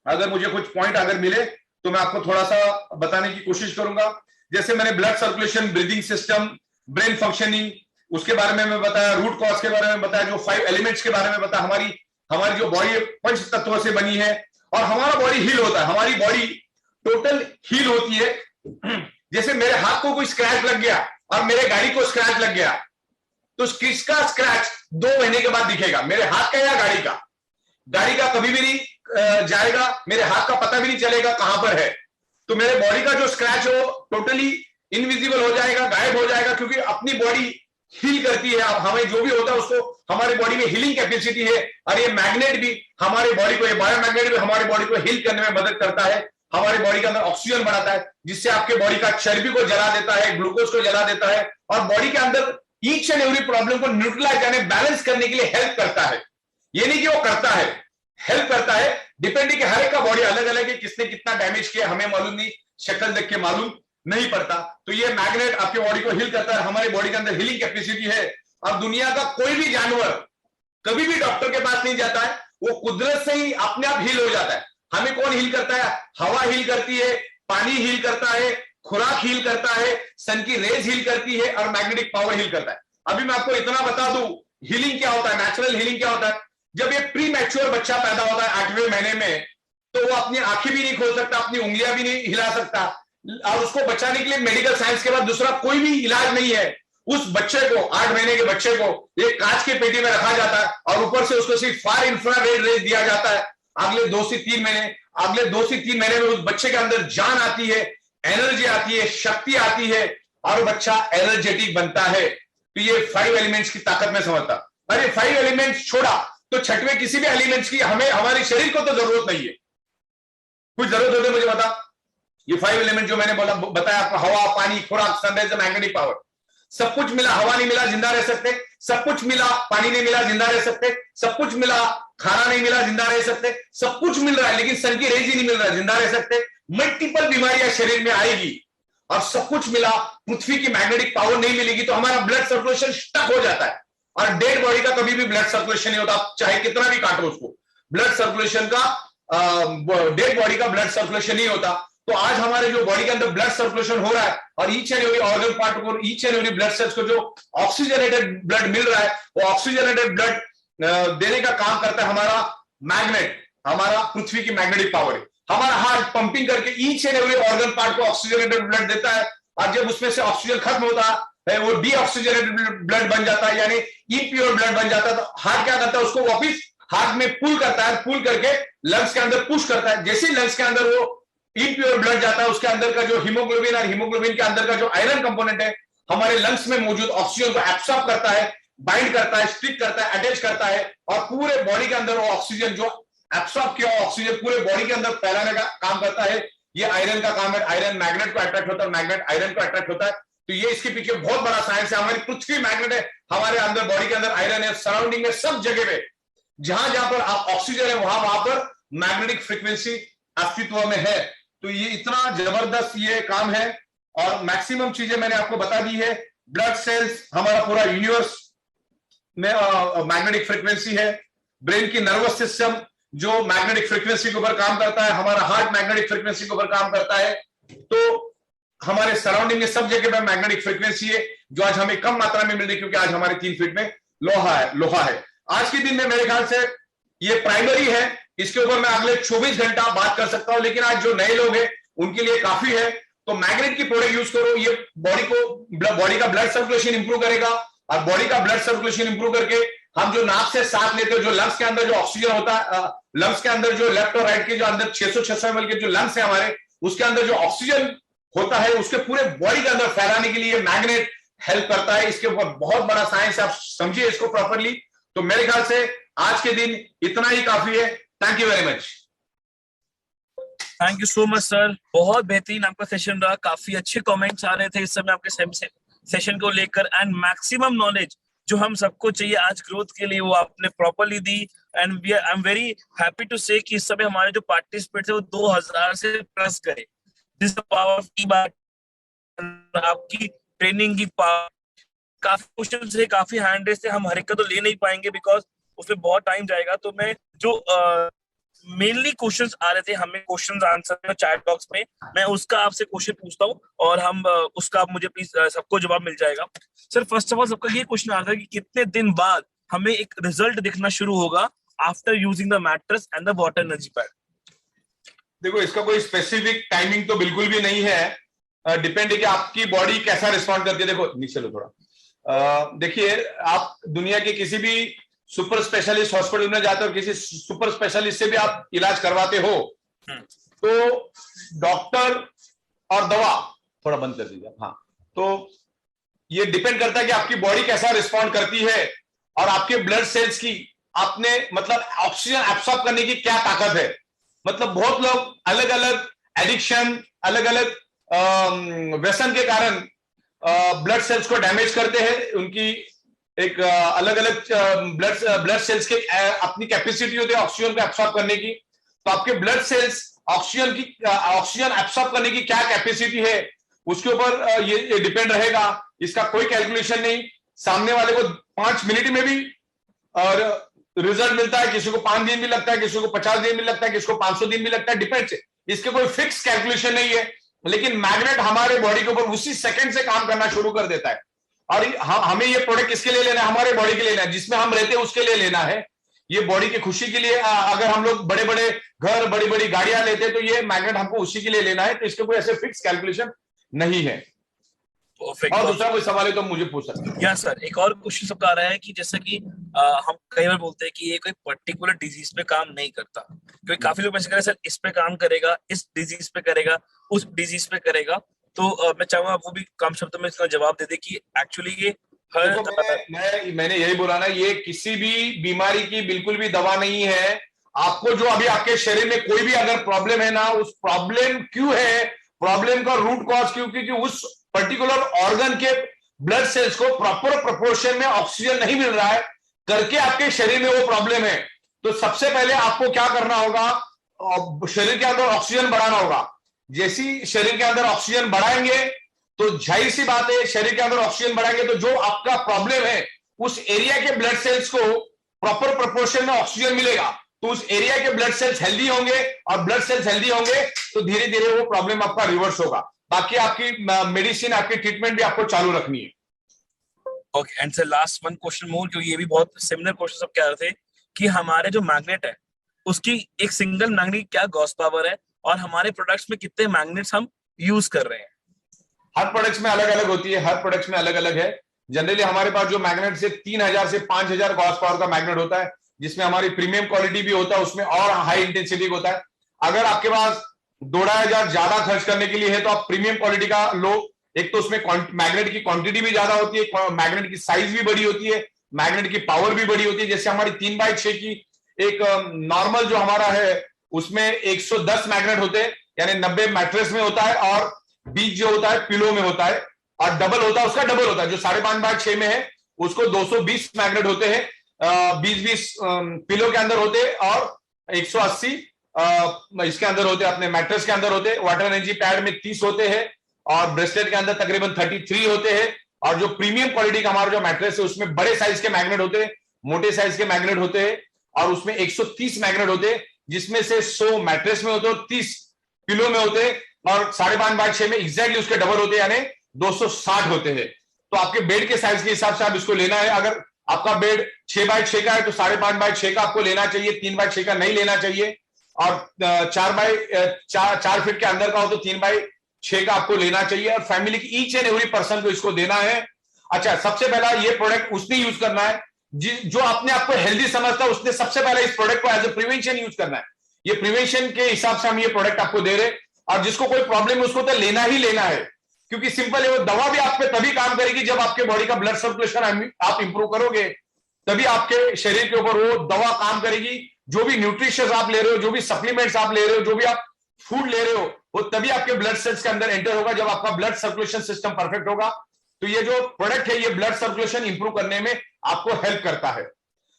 अगर मुझे कुछ पॉइंट अगर मिले तो मैं आपको थोड़ा सा बताने की कोशिश करूंगा। जैसे मैंने blood circulation, breathing system, brain functioning, उसके बारे में मैं बताया, रूट कॉज के बारे में बताया, जो 5 एलिमेंट्स के बारे में बताया, हमारी जो बॉडी 5 तत्वों से बनी है, और हमारा बॉडी हील होता है, हमारी बॉडी टोटल हील होती है। जैसे मेरे हाथ को कोई स्क्रैच लग गया और मेरे गाड़ी को स्क्रैच लग गया, तो किसका स्क्रैच 2 महीने के बाद दिखेगा, मेरे हाथ का या गाड़ी का? गाड़ी का कभी भी नहीं जाएगा, मेरे हाथ का पता भी नहीं चलेगा कहां पर है। तो मेरे बॉडी का जो स्क्रैच है वो टोटली इनविजिबल हो जाएगा, गायब हो जाएगा, क्योंकि अपनी बॉडी हील करती है। अब हमें जो भी होता है उसको, हमारे बॉडी में हीलिंग कैपेसिटी है, और ये मैग्नेट भी हमारे बॉडी को, ये बायोमैग्नेट भी हमारी बॉडी को हील करने में मदद करता है, हमारी बॉडी के अंदर ऑक्सीजन बढ़ाता है, जिससे आपके बॉडी का चर्बी को जला देता है, ग्लूकोज को जला देता है, और बॉडी के अंदर ईच एंड एवरी प्रॉब्लम को न्यूट्रलाइज यानी बैलेंस करने के लिए हेल्प करता है। ये नहीं कि वो करता है, हेल्प करता है। डिपेंडिंग कि हर एक का बॉडी अलग अलग है, किसने कितना डैमेज किया हमें मालूम नहीं, शक्ल देख के मालूम नहीं पड़ता। तो ये मैग्नेट आपके बॉडी को हील करता है, हमारी बॉडी के अंदर हीलिंग कैपेसिटी है। और दुनिया का कोई भी जानवर कभी भी डॉक्टर के पास नहीं जाता है, वो कुदरत से ही अपने आप हील हो जाता है। हमें कौन हील करता है? हवा हील करती है, पानी हील करता है, खुराक हील करता है, सन की रेज हील करती है, और मैग्नेटिक पावर हील करता है। अभी मैं आपको इतना बता दूं, हीलिंग क्या होता है, नेचुरल हीलिंग क्या होता है। जब एक प्री मैच्योर बच्चा पैदा होता है 8वें महीने में, तो वो अपनी आंखें भी नहीं खोल सकता, अपनी उंगलियां भी नहीं हिला सकता, और उसको बचाने के लिए मेडिकल साइंस के बाद दूसरा कोई भी इलाज नहीं है। उस बच्चे को, 8 महीने के बच्चे को एक कांच के पेटी में रखा जाता है, और ऊपर से उसको सिर्फ फार इंफ्रारेड रेज दिया जाता है। अगले 2 से 3 महीने में उस बच्चे के अंदर जान आती है, एनर्जी आती है, शक्ति आती है, और बच्चा एनर्जेटिक बनता है। तो ये 5 एलिमेंट्स की ताकत में समझता। अरे 5 एलिमेंट्स छोड़ा तो 6वें किसी भी एलिमेंट्स की हमें, हमारे शरीर को तो जरूरत नहीं है। कुछ जरूरत होती है मुझे बता। ये 5 एलिमेंट जो मैंने बताया आपको, हवा, पानी, खुराक, सनराइज, मैग्नेटिक पावर, सब कुछ मिला। हवा नहीं मिला जिंदा रह सकते, सब कुछ मिला। पानी नहीं मिला जिंदा रह सकते, सब कुछ मिला। खाना नहीं मिला जिंदा रह सकते, सब कुछ मिल रहा है, लेकिन सन की रेज ही नहीं मिल रहा है, जिंदा रह सकते। मल्टीपल बीमारियां शरीर में आएगी, और सब कुछ मिला, पृथ्वी की मैग्नेटिक पावर नहीं मिलेगी, तो हमारा ब्लड सर्कुलेशन स्टक हो जाता है। और डेड बॉडी का कभी भी ब्लड सर्कुलेशन नहीं होता, आप चाहे कितना भी काटो उसको, ब्लड सर्कुलेशन का, डेड बॉडी का ब्लड सर्कुलेशन नहीं होता। तो आज हमारे जो बॉडी के अंदर ब्लड सर्कुलेशन हो रहा है, और each and every organ part को, each and every blood cells को जो ऑक्सीजनेटेड ब्लड मिल रहा है, वो ऑक्सीजनेटेड ब्लड देने का काम करता है हमारा मैग्नेट, हमारा पृथ्वी की मैग्नेटिक पावर है। हमारा हार्ट पंपिंग करके each and every organ part को ऑक्सीजनेटेड ब्लड देता है, और जब उसमें से ऑक्सीजन खत्म होता है, वो डीऑक्सीजनेटेड ब्लड बन जाता है, यानी इम्प्योर ब्लड बन जाता है। तो हार्ट क्या करता है, उसको वापिस हार्ट में पुल करता है, पुल करके लंग्स के अंदर पुश करता है। जैसे लंग्स के अंदर वो इम्प्योर ब्लड जाता है, उसके अंदर का जो हीमोग्लोबिन, और हीमोग्लोबिन के अंदर का जो आयरन कंपोनेंट है, हमारे लंग्स में मौजूद ऑक्सीजन को एब्सॉर्ब करता है, बाइंड करता है, स्टिक करता है, अटैच करता है, और पूरे बॉडी के अंदर वो ऑक्सीजन जो एब्सॉर्ब किया ऑक्सीजन पूरे बॉडी के अंदर फैलाने का काम करता है। ये आयरन का काम है। आयरन मैग्नेट को अट्रैक्ट होता है, मैग्नेट आयरन को अट्रैक्ट होता है। तो ये इसके पीछे बहुत बड़ा साइंस है। हमारी पृथ्वी मैग्नेट है, हमारे अंदर बॉडी के अंदर आयरन है, सराउंडिंग में सब जगह पे जहां जहां पर ऑक्सीजन है, वहां पर मैग्नेटिक फ्रीक्वेंसी अस्तित्व में है। तो ये इतना जबरदस्त ये काम है, और मैक्सिमम चीजें मैंने आपको बता दी है। ब्लड सेल्स, हमारा पूरा यूनिवर्स में मैग्नेटिक फ्रीक्वेंसी है। ब्रेन की नर्वस सिस्टम जो मैग्नेटिक फ्रीक्वेंसी के ऊपर काम करता है, हमारा हार्ट मैग्नेटिक फ्रीक्वेंसी के ऊपर काम करता है। तो हमारे सराउंडिंग में सब जगह पे मैग्नेटिक फ्रीक्वेंसी है जो आज हमें कम मात्रा में मिल रही है, क्योंकि आज हमारे 3 फीट में लोहा है। आज के दिन में मेरे ख्याल से ये प्राइमरी है, इसके ऊपर मैं अगले 24 घंटा बात कर सकता हूं, लेकिन आज जो नए लोग हैं उनके लिए काफी है। तो मैग्नेट की प्रोडक्ट यूज करो, ये बॉडी का ब्लड सर्कुलेशन इंप्रूव करेगा, और बॉडी का ब्लड सर्कुलेशन इंप्रूव करके हम जो नाक से सांस लेते हो, जो लंग्स के अंदर जो ऑक्सीजन होता है, लंग्स के अंदर जो लेफ्ट और राइट के जो अंदर 600 ml के जो लंग्स है हमारे, उसके अंदर जो ऑक्सीजन होता है उसके पूरे बॉडी के अंदर फैलाने के लिए मैग्नेट हेल्प करता है। इसके ऊपर बहुत बड़ा साइंस है, आप समझिए इसको प्रॉपरली। तो मेरे ख्याल से आज के दिन इतना ही काफी है। Thank you very much. Thank you so much sir, बहुत बेहतरीन आपका सेशन रहा, काफी अच्छे कमेंट्स आ रहे थे इस समय आपके सेशन को लेकर, एंड मैक्सिमम नॉलेज जो हम सबको चाहिए आज ग्रोथ के लिए वो आपने प्रॉपरली दी। And I am very happy to say कि इस समय हमारे जो पार्टिसिपेट थे वो 2000 से प्लस गए। दिस पावर की बात, आपकी ट्रेनिंग की पावर, काफी क्वेश्चन थे, काफी हैंड रेस थे, हम हर एक का तो ले नहीं पाएंगे बिकॉज उसमें बहुत टाइम जाएगा। तो मैं जो मेनली क्वेश्चंस आ रहे थे हमें क्वेश्चंस आंसर चैट बॉक्स में, मैं उसका आपसे क्वेश्चन पूछता हूँ और हम उसका मुझे प्लीज सबको जवाब मिल जाएगा। सर फर्स्ट ऑफ ऑल सबका ये क्वेश्चन आ रहा था कि कितने दिन बाद हमें एक रिजल्ट दिखना शुरू होगा after using the mattress and the water energy pad? देखो, इसका कोई स्पेसिफिक टाइमिंग तो बिल्कुल भी नहीं है, डिपेंड है कि आपकी बॉडी कैसा रिस्पॉन्ड करती है। देखो नीचे लो थोड़ा, देखिए आप दुनिया के किसी भी सुपर स्पेशलिस्ट हॉस्पिटल में जाते हो, किसी सुपर स्पेशलिस्ट से भी आप इलाज करवाते हो, तो डॉक्टर और दवा थोड़ा बंद कर दीजिए, हाँ, तो ये डिपेंड करता है कि आपकी बॉडी कैसा रिस्पॉन्ड करती है और आपके ब्लड सेल्स की आपने मतलब ऑक्सीजन एब्सॉर्ब करने की क्या ताकत है। मतलब बहुत लोग अलग अलग एडिक्शन, अलग अलग व्यसन के कारण ब्लड सेल्स को डैमेज करते हैं, उनकी एक अलग अलग ब्लड सेल्स के अपनी कैपेसिटी होती है ऑक्सीजन को एब्सॉर्ब करने की। तो आपके ब्लड सेल्स ऑक्सीजन एब्सॉर्ब करने की क्या कैपेसिटी है उसके ऊपर ये डिपेंड रहेगा। इसका कोई कैलकुलेशन नहीं, सामने वाले को 5 मिनट में भी और रिजल्ट मिलता है, किसी को 5 दिन भी लगता है, किसी को 50 दिन भी लगता है, किसी को 500 दिन भी लगता है, डिपेंड्स। इसके कोई फिक्स कैलकुलेशन नहीं है, लेकिन मैग्नेट हमारे बॉडी के ऊपर उसी सेकंड से काम करना शुरू कर देता है। और हमें ये प्रोडक्ट किसके लिए लेना है? हमारे बॉडी के लिए लेना है, जिसमें हम रहते हैं उसके लिए लेना है। ये बॉडी की खुशी के लिए, अगर हम लोग बड़े बड़े घर, बड़ी बड़ी गाड़ियां लेते हैं तो ये मैग्नेट हमको उसी के लिए लेना है। तो इसके कोई ऐसे फिक्स कैलकुलेशन नहीं है। और दूसरा कोई सवाल है तो मुझे पूछ सकते हैं। या सर एक और क्वेश्चन सबका आ रहा है कि जैसे कि हम कई बार बोलते हैं कि ये कोई पर्टिकुलर डिजीज पे काम नहीं करता, क्योंकि काफी लोग ऐसे कह रहे हैं सर इस पे काम करेगा, इस डिजीज पे करेगा, उस डिजीज पे करेगा। तो मैं चाहूंगा आप वो भी कम शब्दों में इसका जवाब दे दे कि एक्चुअली ये मैंने यही बोला ना, ये किसी भी बीमारी की बिल्कुल भी दवा नहीं है। आपको जो अभी आपके शरीर में कोई भी अगर प्रॉब्लम है ना, उस प्रॉब्लम क्यों है, प्रॉब्लम का रूट कॉज क्यों, क्योंकि उस पर्टिकुलर ऑर्गन के ब्लड सेल्स को प्रॉपर प्रोपोर्शन में ऑक्सीजन नहीं मिल रहा है करके आपके शरीर में वो प्रॉब्लम है। तो सबसे पहले आपको क्या करना होगा, शरीर के अंदर ऑक्सीजन बढ़ाना होगा। जैसी शरीर के अंदर ऑक्सीजन बढ़ाएंगे तो जाहिर सी बात है, शरीर के अंदर ऑक्सीजन बढ़ाएंगे तो जो आपका प्रॉब्लम है उस एरिया के ब्लड सेल्स को प्रॉपर प्रोपोर्शन में ऑक्सीजन मिलेगा, तो उस एरिया के ब्लड सेल्स हेल्दी होंगे, और ब्लड सेल्स हेल्दी होंगे तो धीरे धीरे वो प्रॉब्लम आपका रिवर्स होगा। बाकी आपकी मेडिसिन, आपकी ट्रीटमेंट भी आपको चालू रखनी है। Okay, and sir last one question more, क्योंकि ये भी बहुत सिमिलर क्वेश्चन सब कह रहे थे कि हमारे जो मैग्नेट है उसकी एक सिंगल मैग्नेट क्या गॉस पावर है, और हमारे प्रोडक्ट्स में कितने मैग्नेट्स हम यूज कर रहे हैं? हर प्रोडक्ट्स में अलग अलग होती है, हर प्रोडक्ट्स में अलग अलग है। जनरली हमारे पास जो मैग्नेट से 3000 से 5000 गॉस पावर का मैग्नेट होता है, जिसमें हमारी प्रीमियम क्वालिटी भी होता है, उसमें और हाई इंटेंसिटी होता है। अगर आपके पास 2500 ज्यादा खर्च करने के लिए है तो आप प्रीमियम क्वालिटी का लो। एक तो उसमें मैग्नेट की क्वांटिटी भी ज्यादा होती है, मैग्नेट की साइज भी बड़ी होती है, मैग्नेट की पावर भी बड़ी होती है। जैसे हमारी 3x6 की एक नॉर्मल जो हमारा है उसमें 110 मैग्नेट होते हैं, यानी 90 मैट्रेस में होता है, और 20 जो होता है पिलो में होता है, और डबल होता है उसका डबल होता है। जो 5.5x6 में है उसको 220 मैग्नेट होते हैं, 20-20 पिलो के अंदर होते हैं, और 180 इसके अंदर होते हैं, अपने मैट्रेस के अंदर होते हैं। वाटर एनर्जी पैड में 30 होते हैं, और ब्रेसलेट के अंदर तकरीबन 33 होते हैं। और जो प्रीमियम क्वालिटी का हमारा जो मैट्रेस है उसमें बड़े साइज के मैग्नेट होते हैं, मोटे साइज के मैग्नेट होते हैं, और उसमें 130 मैग्नेट होते हैं, जिसमें से 100 मैट्रेस में होते हैं और 30 पिलो में होते हैं। और 5.5/6 में एग्जैक्टली उसके डबल होते हैं, यानी 260 होते हैं। तो आपके बेड के साइज के हिसाब से आप इसको लेना है। अगर आपका बेड 6/6 का है तो 5.5/6 का आपको लेना चाहिए, 3/6 का नहीं लेना चाहिए। और 4 फीट के अंदर का हो तो 3/6 का आपको लेना चाहिए। और फैमिली की ईच एंड एवरी पर्सन को इसको देना है। अच्छा, सबसे पहला ये प्रोडक्ट उसने यूज करना है जो अपने आप को हेल्दी समझता है, उसने सबसे पहले इस प्रोडक्ट को एज ए प्रिवेंशन यूज करना है। ये प्रिवेंशन के हिसाब से हम ये प्रोडक्ट आपको दे रहे। और जिसको कोई प्रॉब्लम है उसको तो लेना ही लेना है, क्योंकि सिंपल है, वो दवा भी आप पे तभी काम करेगी जब आपके बॉडी का ब्लड सर्कुलेशन आप इंप्रूव करोगे, तभी आपके शरीर के ऊपर वो दवा काम करेगी। जो भी न्यूट्रिशियस आप ले रहे हो, जो भी सप्लीमेंट्स आप ले रहे हो, जो भी आप फूड ले रहे हो, वो तभी आपके ब्लड सेल्स के अंदर एंटर होगा जब आपका ब्लड सर्कुलेशन सिस्टम परफेक्ट होगा। तो ये जो प्रोडक्ट है, ये ब्लड सर्कुलेशन इंप्रूव करने में आपको हेल्प करता है।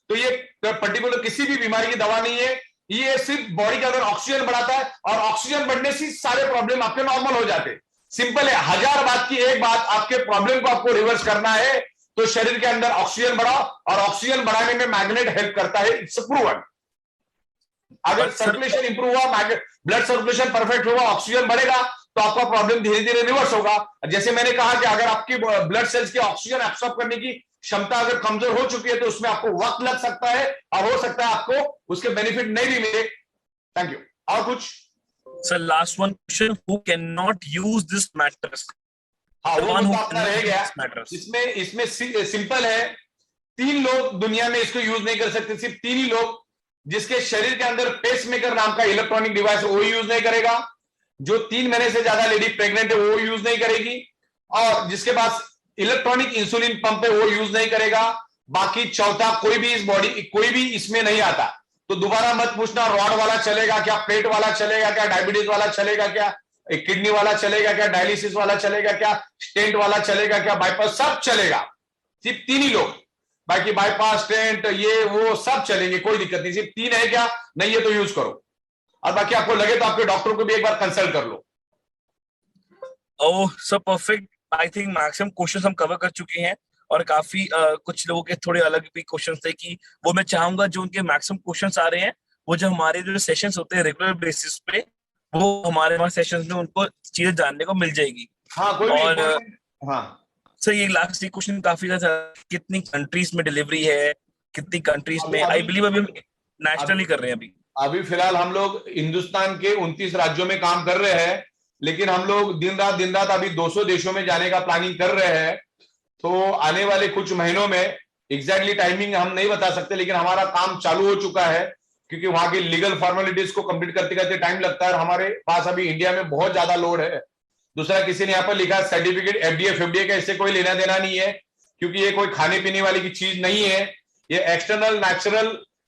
तो ये पर्टिकुलर किसी भी बीमारी की दवा नहीं है, ये सिर्फ बॉडी के अंदर ऑक्सीजन बढ़ाता है, और ऑक्सीजन बढ़ने से सारे प्रॉब्लम आपके नॉर्मल हो जाते हैं। सिंपल है, 1000 बात की एक बात, आपके प्रॉब्लम को आपको रिवर्स करना है तो शरीर के अंदर ऑक्सीजन बढ़ाओ, और ऑक्सीजन बढ़ाने में मैग्नेट हेल्प करता है। It's proven. अगर सर्कुलेशन इंप्रूव हुआ, ब्लड सर्कुलेशन परफेक्ट होगा, ऑक्सीजन बढ़ेगा, तो आपका प्रॉब्लम धीरे धीरे रिवर्स होगा। जैसे मैंने कहा कि अगर आपकी ब्लड सेल्स की ऑक्सीजन एब्सॉर्ब करने की क्षमता अगर कमजोर हो चुकी है तो उसमें आपको वक्त लग सकता है, और हो सकता है आपको उसके बेनिफिट नहीं भी मिले। Thank you. और कुछ sir? Last one question, who can not use this mattress? हाँ, वो तो आपका रह गया। इसमें सिंपल है, 3 लोग दुनिया में इसको यूज नहीं कर सकते, सिर्फ 3 ही लोग। जिसके शरीर के अंदर पेसमेकर नाम का इलेक्ट्रॉनिक डिवाइस है वो यूज नहीं करेगा, जो 3 महीने से ज्यादा लेडी प्रेग्नेंट है वो यूज नहीं करेगी, और जिसके पास इलेक्ट्रॉनिक इंसुलिन पंप है वो यूज नहीं करेगा। बाकी चौथा कोई भी इसमें नहीं आता। तो दोबारा मत पूछना रॉड वाला चलेगा क्या, प्लेट वाला चलेगा क्या, डायबिटीज वाला चलेगा क्या, किडनी वाला चलेगा क्या, डायलिसिस वाला चलेगा क्या, स्टेंट वाला चलेगा क्या, बाईपास, सब चलेगा। सिर्फ 3 ही लोग, बाकी बाईपास, स्टेंट, ये वो सब चलेंगे, कोई दिक्कत नहीं। सिर्फ 3 है क्या, नहीं है तो यूज करो, और बाकी आपको लगे तो आपके डॉक्टर को भी एक बार कंसल्ट कर लो। Oh so perfect. I think maximum questions हम कवर कर चुके हैं, और काफी कुछ लोगों के थोड़े अलग भी क्वेश्चंस थे कि वो मैं चाहूंगा जो उनके मैक्सिमम क्वेश्चंस आ रहे हैं, वो जो हमारे जो सेशंस होते हैं रेगुलर बेसिस पे, वो हमारे वहाँ सेशंस में उनको चीजें जानने को मिल जाएगी। हाँ, कोई और हाँ सर, ये लास्ट क्वेश्चन काफी ज्यादा, कितनी कंट्रीज में डिलीवरी है, कितनी कंट्रीज में? आई बिलीव अभी नेशनली कर रहे हैं। अभी फिलहाल हम लोग हिंदुस्तान के 29 राज्यों में काम कर रहे हैं, लेकिन हम लोग दिन रात अभी 200 देशों में जाने का प्लानिंग कर रहे हैं। तो आने वाले कुछ महीनों में, एग्जैक्टली टाइमिंग हम नहीं बता सकते, लेकिन हमारा काम चालू हो चुका है, क्योंकि वहां की लीगल फॉर्मेलिटीज को कंप्लीट करते करते टाइम लगता है। हमारे पास अभी इंडिया में बहुत ज्यादा लोड है। दूसरा, किसी ने यहाँ पर लिखा सर्टिफिकेट एफडीए का इससे कोई लेना देना नहीं है, क्योंकि ये कोई खाने पीने वाली की चीज नहीं है। ये एक्सटर्नल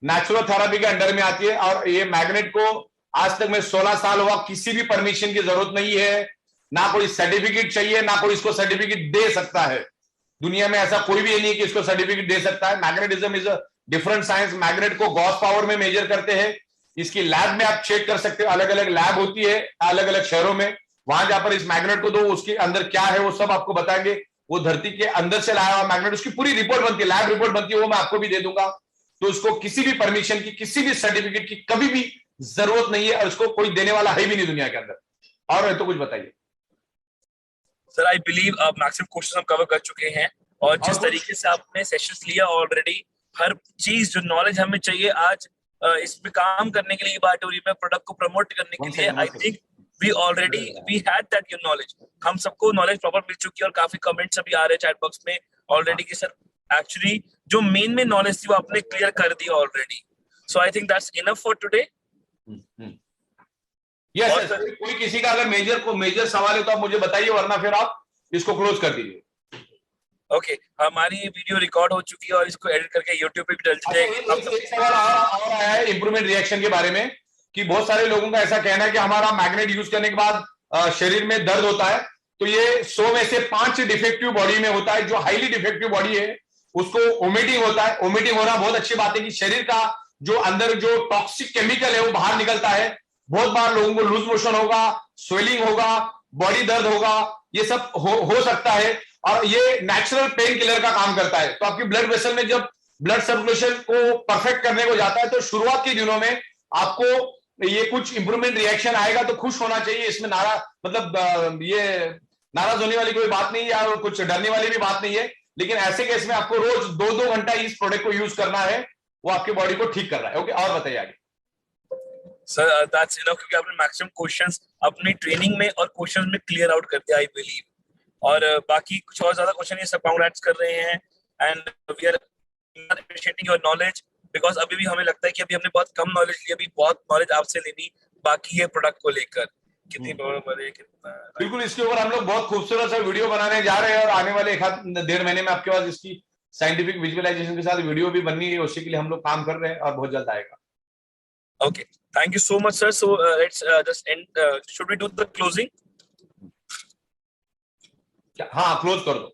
नेचुरल थेरेपी के अंडर में आती है, और ये मैग्नेट को आज तक में 16 साल हुआ, किसी भी परमिशन की जरूरत नहीं है, ना कोई सर्टिफिकेट चाहिए, ना कोई इसको सर्टिफिकेट दे सकता है। दुनिया में ऐसा कोई भी नहीं है कि इसको सर्टिफिकेट दे सकता है। Magnetism is a different science. Magnet को गॉस पावर में मेजर करते हैं। इसकी लैब में आप चेक कर सकते हो, अलग अलग लैब होती है अलग अलग शहरों में। वहां जहां पर इस मैग्नेट को दो, उसके अंदर क्या है वो सब आपको बताएंगे। वो धरती के अंदर से लाया हुआ मैग्नेट, उसकी पूरी रिपोर्ट बनती है, लैब रिपोर्ट बनती है, वो मैं आपको भी दे दूंगा। तो उसको किसी भी परमिशन की, किसी भी सर्टिफिकेट की कभी भी जरूरत नहीं है, और उसको कोई देने वाला है भी नहीं दुनिया के अंदर। और है तो कुछ बताइए सर। आई बिलीव आप मैक्सिमम क्वेश्चन हम कवर कर चुके हैं, और जिस तरीके से आपने सेशंस लिया ऑलरेडी, हर चीज जो नॉलेज हमें चाहिए आज इस पे काम करने के लिए, बायोटोरियम में प्रोडक्ट को प्रमोट करने के लिए, I think we had that your knowledge. हम सबको नॉलेज प्रॉपर मिल चुकी है, और काफी कमेंट्स अभी आ रहे हैं चैट बॉक्स में ऑलरेडी कि सर एक्चुअली जो मेन नॉलेज थी वो आपने क्लियर कर दी already. So I think that's enough for today. Yes, कोई किसी का अगर मेजर सवाल है तो आप मुझे बताइए, वरना फिर आप इसको क्लोज कर दीजिए। ओके, हमारी ये वीडियो रिकॉर्ड हो चुकी है और इसको एडिट करके यूट्यूब पे भी डल जाएगी। एक सवाल और आया है इंप्रूवमेंट रिएक्शन के बारे में, कि बहुत सारे लोगों का ऐसा कहना है कि हमारा मैग्नेट यूज करने के बाद शरीर में दर्द होता है। तो ये 100 में से 5 डिफेक्टिव बॉडी में होता है। जो हाईली डिफेक्टिव बॉडी है उसको ओमिटिंग होता है। ओमिटिंग होना बहुत अच्छी बात है कि शरीर का जो अंदर जो टॉक्सिक केमिकल है वो बाहर निकलता है। बहुत बार लोगों को लूज मोशन होगा, स्वेलिंग होगा, बॉडी दर्द होगा, ये सब हो सकता है, और ये नेचुरल पेन किलर का काम करता है। तो आपकी ब्लड वेसल में जब ब्लड सर्कुलेशन को परफेक्ट करने को जाता है तो शुरुआत के दिनों में आपको ये कुछ इंप्रूवमेंट रिएक्शन आएगा तो खुश होना चाहिए, इसमें मतलब ये नाराज होने वाली कोई बात नहीं है या कुछ डरने वाली भी बात नहीं है। लेकिन ऐसे केस में आपको रोज 2-2 घंटा इस प्रोडक्ट को यूज करना है, वो आपकी बॉडी को ठीक कर रहा है। ओके, और बताइए आगे। सर दैट्स इनफ, क्योंकि आपने मैक्सिमम क्वेश्चंस अपनी ट्रेनिंग में और क्वेश्चंस में क्लियर आउट कर दिया आई बिलीव। और बाकी कुछ और ज्यादा क्वेश्चन ये सब कांग्रेट्स कर रहे हैं and we are appreciating your knowledge, because अभी भी हमें लगता है कि अभी हमने बहुत कम नॉलेज ली, अभी बहुत नॉलेज आपसे लेनी बाकी है प्रोडक्ट को लेकर। कितनी कितना बिल्कुल, इसके ऊपर हम लोग बहुत खूबसूरत सा वीडियो बनाने जा रहे हैं और आने वाले 1-1.5 महीने में आपके पास इसकी साइंटिफिक विजुअलाइजेशन के साथ वीडियो भी बननी है, उसी के लिए हम लोग काम कर रहे हैं और बहुत जल्द आएगा। Okay, thank you so much, sir. So let's just end. Should we do the closing? हाँ, क्लोज कर दो।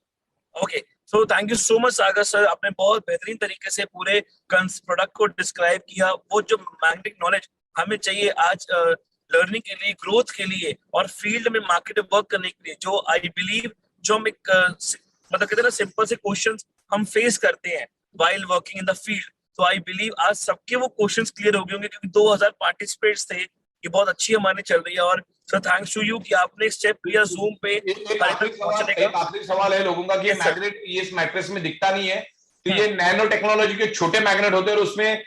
Okay. So thank you so much, Sagar sir. आपने बहुत बेहतरीन तरीके से पूरे प्रोडक्ट को डिस्क्राइब किया। वो जो मैग्नेटिक नॉलेज हमें चाहिए आज लर्निंग के लिए, ग्रोथ के लिए और फील्ड में मार्केट वर्क करने के लिए, जो आई बिलीव जो हम एक मतलब कहते हैं ना सिंपल से क्वेश्चंस हम फेस करते हैं while working in the field, तो आई बिलीव आज सबके वो क्वेश्चंस क्लियर हो गए होंगे, क्योंकि 2000 पार्टिसिपेट्स थे। ये बहुत अच्छी हमारी चल रही है। और सर थैंक्स टू यू कि आपने एक स्टेप लिया जूम पे। एक आखिरी सवाल है लोगों का कि मैग्नेट ये इस मैट्रेस में दिखता नहीं है, तो ये नैनो टेक्नोलॉजी के छोटे मैग्नेट होते हैं और उसमें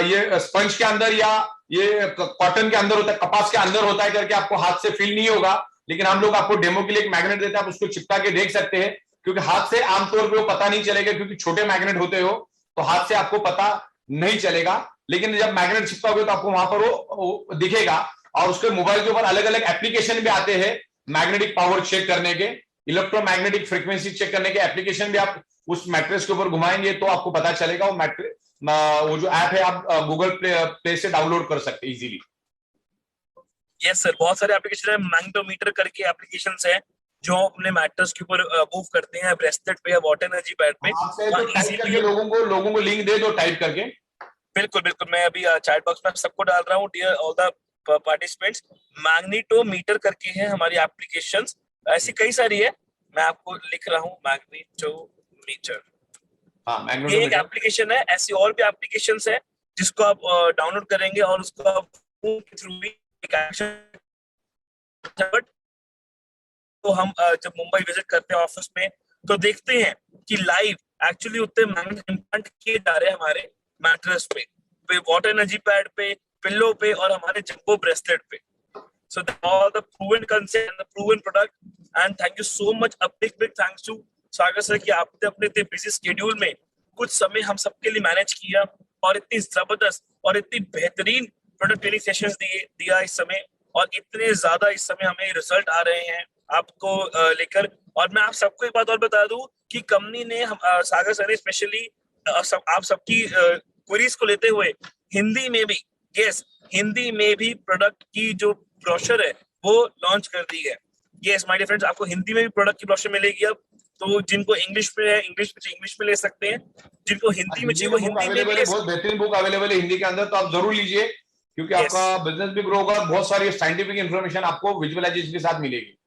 ये स्पंज के अंदर या ये कॉटन के अंदर होता है, कपास के अंदर होता है करके आपको हाथ से फील नहीं होगा। लेकिन हम लोग आपको डेमो के लिए एक मैग्नेट देते हैं, आप उसको चिपका के देख सकते हैं, क्योंकि हाथ से आमतौर पर वो पता नहीं चलेगा, क्योंकि छोटे मैग्नेट होते हो तो हाथ से आपको पता नहीं चलेगा। लेकिन जब मैग्नेट चिपकाओगे तो आपको वहां पर वो दिखेगा। और उसके मोबाइल के ऊपर अलग अलग एप्लीकेशन भी आते हैं मैग्नेटिक पावर चेक करने के, इलेक्ट्रोमैग्नेटिक फ्रीक्वेंसी चेक करने के एप्लीकेशन भी आप उस मैट्रेस के ऊपर घुमाएंगे तो आपको पता चलेगा। वो जो ऐप है आप गूगल प्ले से डाउनलोड कर सकते हैं इजीली। यस सर, बहुत सारे एप्लीकेशन है, मैग्नेटोमीटर करके एप्लीकेशंस है जो अपने मैटर्स के ऊपर मूव करते हैं ब्रेसलेट पे या वाटर एनर्जी पैड पे। तो टाइप करके लोगों को लिंक दे दो, टाइप करके। बिल्कुल बिल्कुल, मैं अभी चैट बॉक्स में सबको डाल रहा हूँ। Dear all the participants, magnetometer करके है हमारी एप्लीकेशंस, ऐसी कई सारी है, मैं आपको लिख रहा हूँ मैग्नेटोमीटर। ये एक एप्लीकेशन है, ऐसी और भी एप्लीकेशंस है जिसको आप डाउनलोड करेंगे और उसको आप के थ्रू भी तो हम जब मुंबई विजिट करते हैं ऑफिस में तो देखते हैं कि लाइव एक्चुअली उतने मैग्नेट इम्प्लांट किए जा रहे हैं हमारे मैट्रेस पे वाटर एनर्जी पैड पे, पिल्लो पे और हमारे जंबो ब्रेसलेट पे। So all the proven concept and the proven product, and thank you so much, a big big thanks to Sagar sir कि आपने अपने इतने बिजी स्केड्यूल में कुछ समय हम सबके लिए मैनेज किया और इतनी जबरदस्त और इतनी बेहतरीन प्रोडक्ट ट्रेनिंग सेशंस दिया इस समय, और इतने ज्यादा इस समय हमें रिजल्ट आ रहे हैं आपको लेकर। और मैं आप सबको एक बात और बता दूं कि कंपनी ने सागर सर ने स्पेशली आप सबकी क्वेरीज को लेते हुए हिंदी में भी, यस हिंदी में भी प्रोडक्ट की जो ब्रोशर है वो लॉन्च कर दी है। यस माय डियर फ्रेंड्स, आपको हिंदी में भी प्रोडक्ट की ब्रोशर मिलेगी अब। तो जिनको इंग्लिश में है इंग्लिश में ले सकते हैं, जिनको हिंदी में चाहिए वो हिंदी में भी। बहुत बेहतरीन बुक अवेलेबल है हिंदी के अंदर, तो आप जरूर लीजिए, क्योंकि आपका बिजनेस भी ग्रो होगा। बहुत सारी साइंटिफिक इंफॉर्मेशन आपको विजुअलाइजेशन के साथ मिलेगी।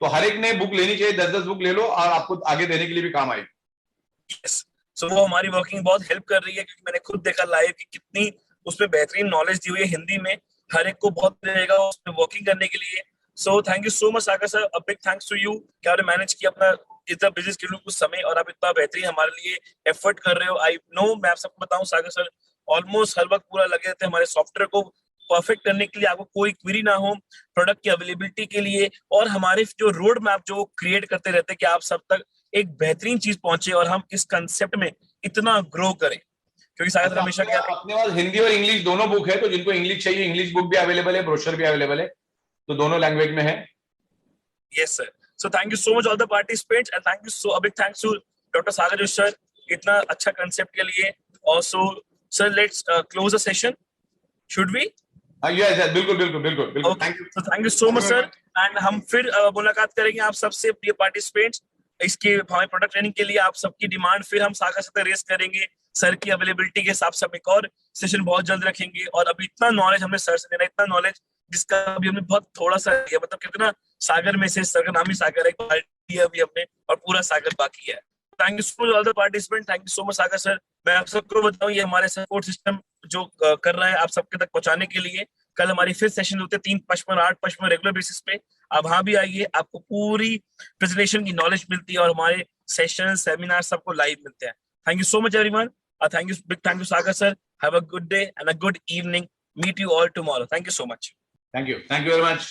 तो हर एक ने बुक लेनी चाहिए, 10-10 बुक ले लो और आपको आगे देने के लिए भी काम आएगी। यस, सो वो हमारी वर्किंग बहुत हेल्प कर रही है, क्योंकि मैंने खुद देखा लाइव कि कितनी उसमें बेहतरीन नॉलेज दी हुई है हिंदी में, हर एक को बहुत रहेगा उसमें वर्किंग करने के लिए। So thank you so much Sagar sir, a big thanks to you कि आपने मैनेज किया अपना इतना बिजी शेड्यूल कुछ समय और आप इतना बेहतरीन हमारे लिए एफर्ट कर रहे हो। आई नो, मैं आप सबको बताऊं सागर सर ऑलमोस्ट हर वक्त पूरा लगे रहते हैं हमारे सॉफ्टवेयर को परफेक्ट करने के लिए, आपको कोई क्वेरी ना हो, प्रोडक्ट की अवेलेबिलिटी के लिए, और हमारे जो रोड मैप जो क्रिएट करते रहते हैं कि आप सब तक एक बेहतरीन चीज पहुंचे और हम इस कंसेप्ट में इतना ग्रो करें। क्योंकि शायद हमेशा क्या अपने पास हिंदी और इंग्लिश दोनों बुक है, तो जिनको इंग्लिश चाहिए इंग्लिश बुक भी अवेलेबल है, ब्रोशर भी अवेलेबल है, तो दोनों लैंग्वेज में है। Yes sir, so thank you so much all the participants and thank you so big thanks to doctor Sagar Joshi sir इतना अच्छा कंसेप्ट के लिए। Also sir let's close the session, should we? Yes बिल्कुल बिल्कुल बिल्कुल बिल्कुल। Thank you so much sir, एंड हम फिर मुलाकात करेंगे आप सबसे प्रिय पार्टिसिपेंट्स। इसके हमारे प्रोडक्ट ट्रेनिंग के लिए आप सबकी डिमांड फिर हम सागर से रेस करेंगे, सर की अवेलेबिलिटी के हिसाब से हम एक और सेशन बहुत जल्द रखेंगे। और अभी इतना नॉलेज हमने सर से देना, इतना नॉलेज जिसका अभी हमने बहुत थोड़ा सा दिया, मतलब कितना सागर में से सर का नाम ही सागर है, बाल्टी अभी हमने और पूरा सागर बाकी है। Thank you so much all the participant, thank you so much Sagar sir. मैं आप सबको बताऊं ये हमारे सपोर्ट सिस्टम जो कर रहा है आप सबके तक पहुंचाने के लिए, कल हमारी फिर सेशन होते हैं 3 पचपन 8 पचपन रेगुलर बेसिस पे। आप वहां भी आइए, आपको पूरी प्रेजेंटेशन की नॉलेज मिलती है और हमारे सेशन सेमिनार सबको लाइव मिलते हैं। Thank you so much everyone. Thank you, big thank you, Sagar sir. Have a good day and a good evening. Meet you all tomorrow. Thank you so much. Thank you very much.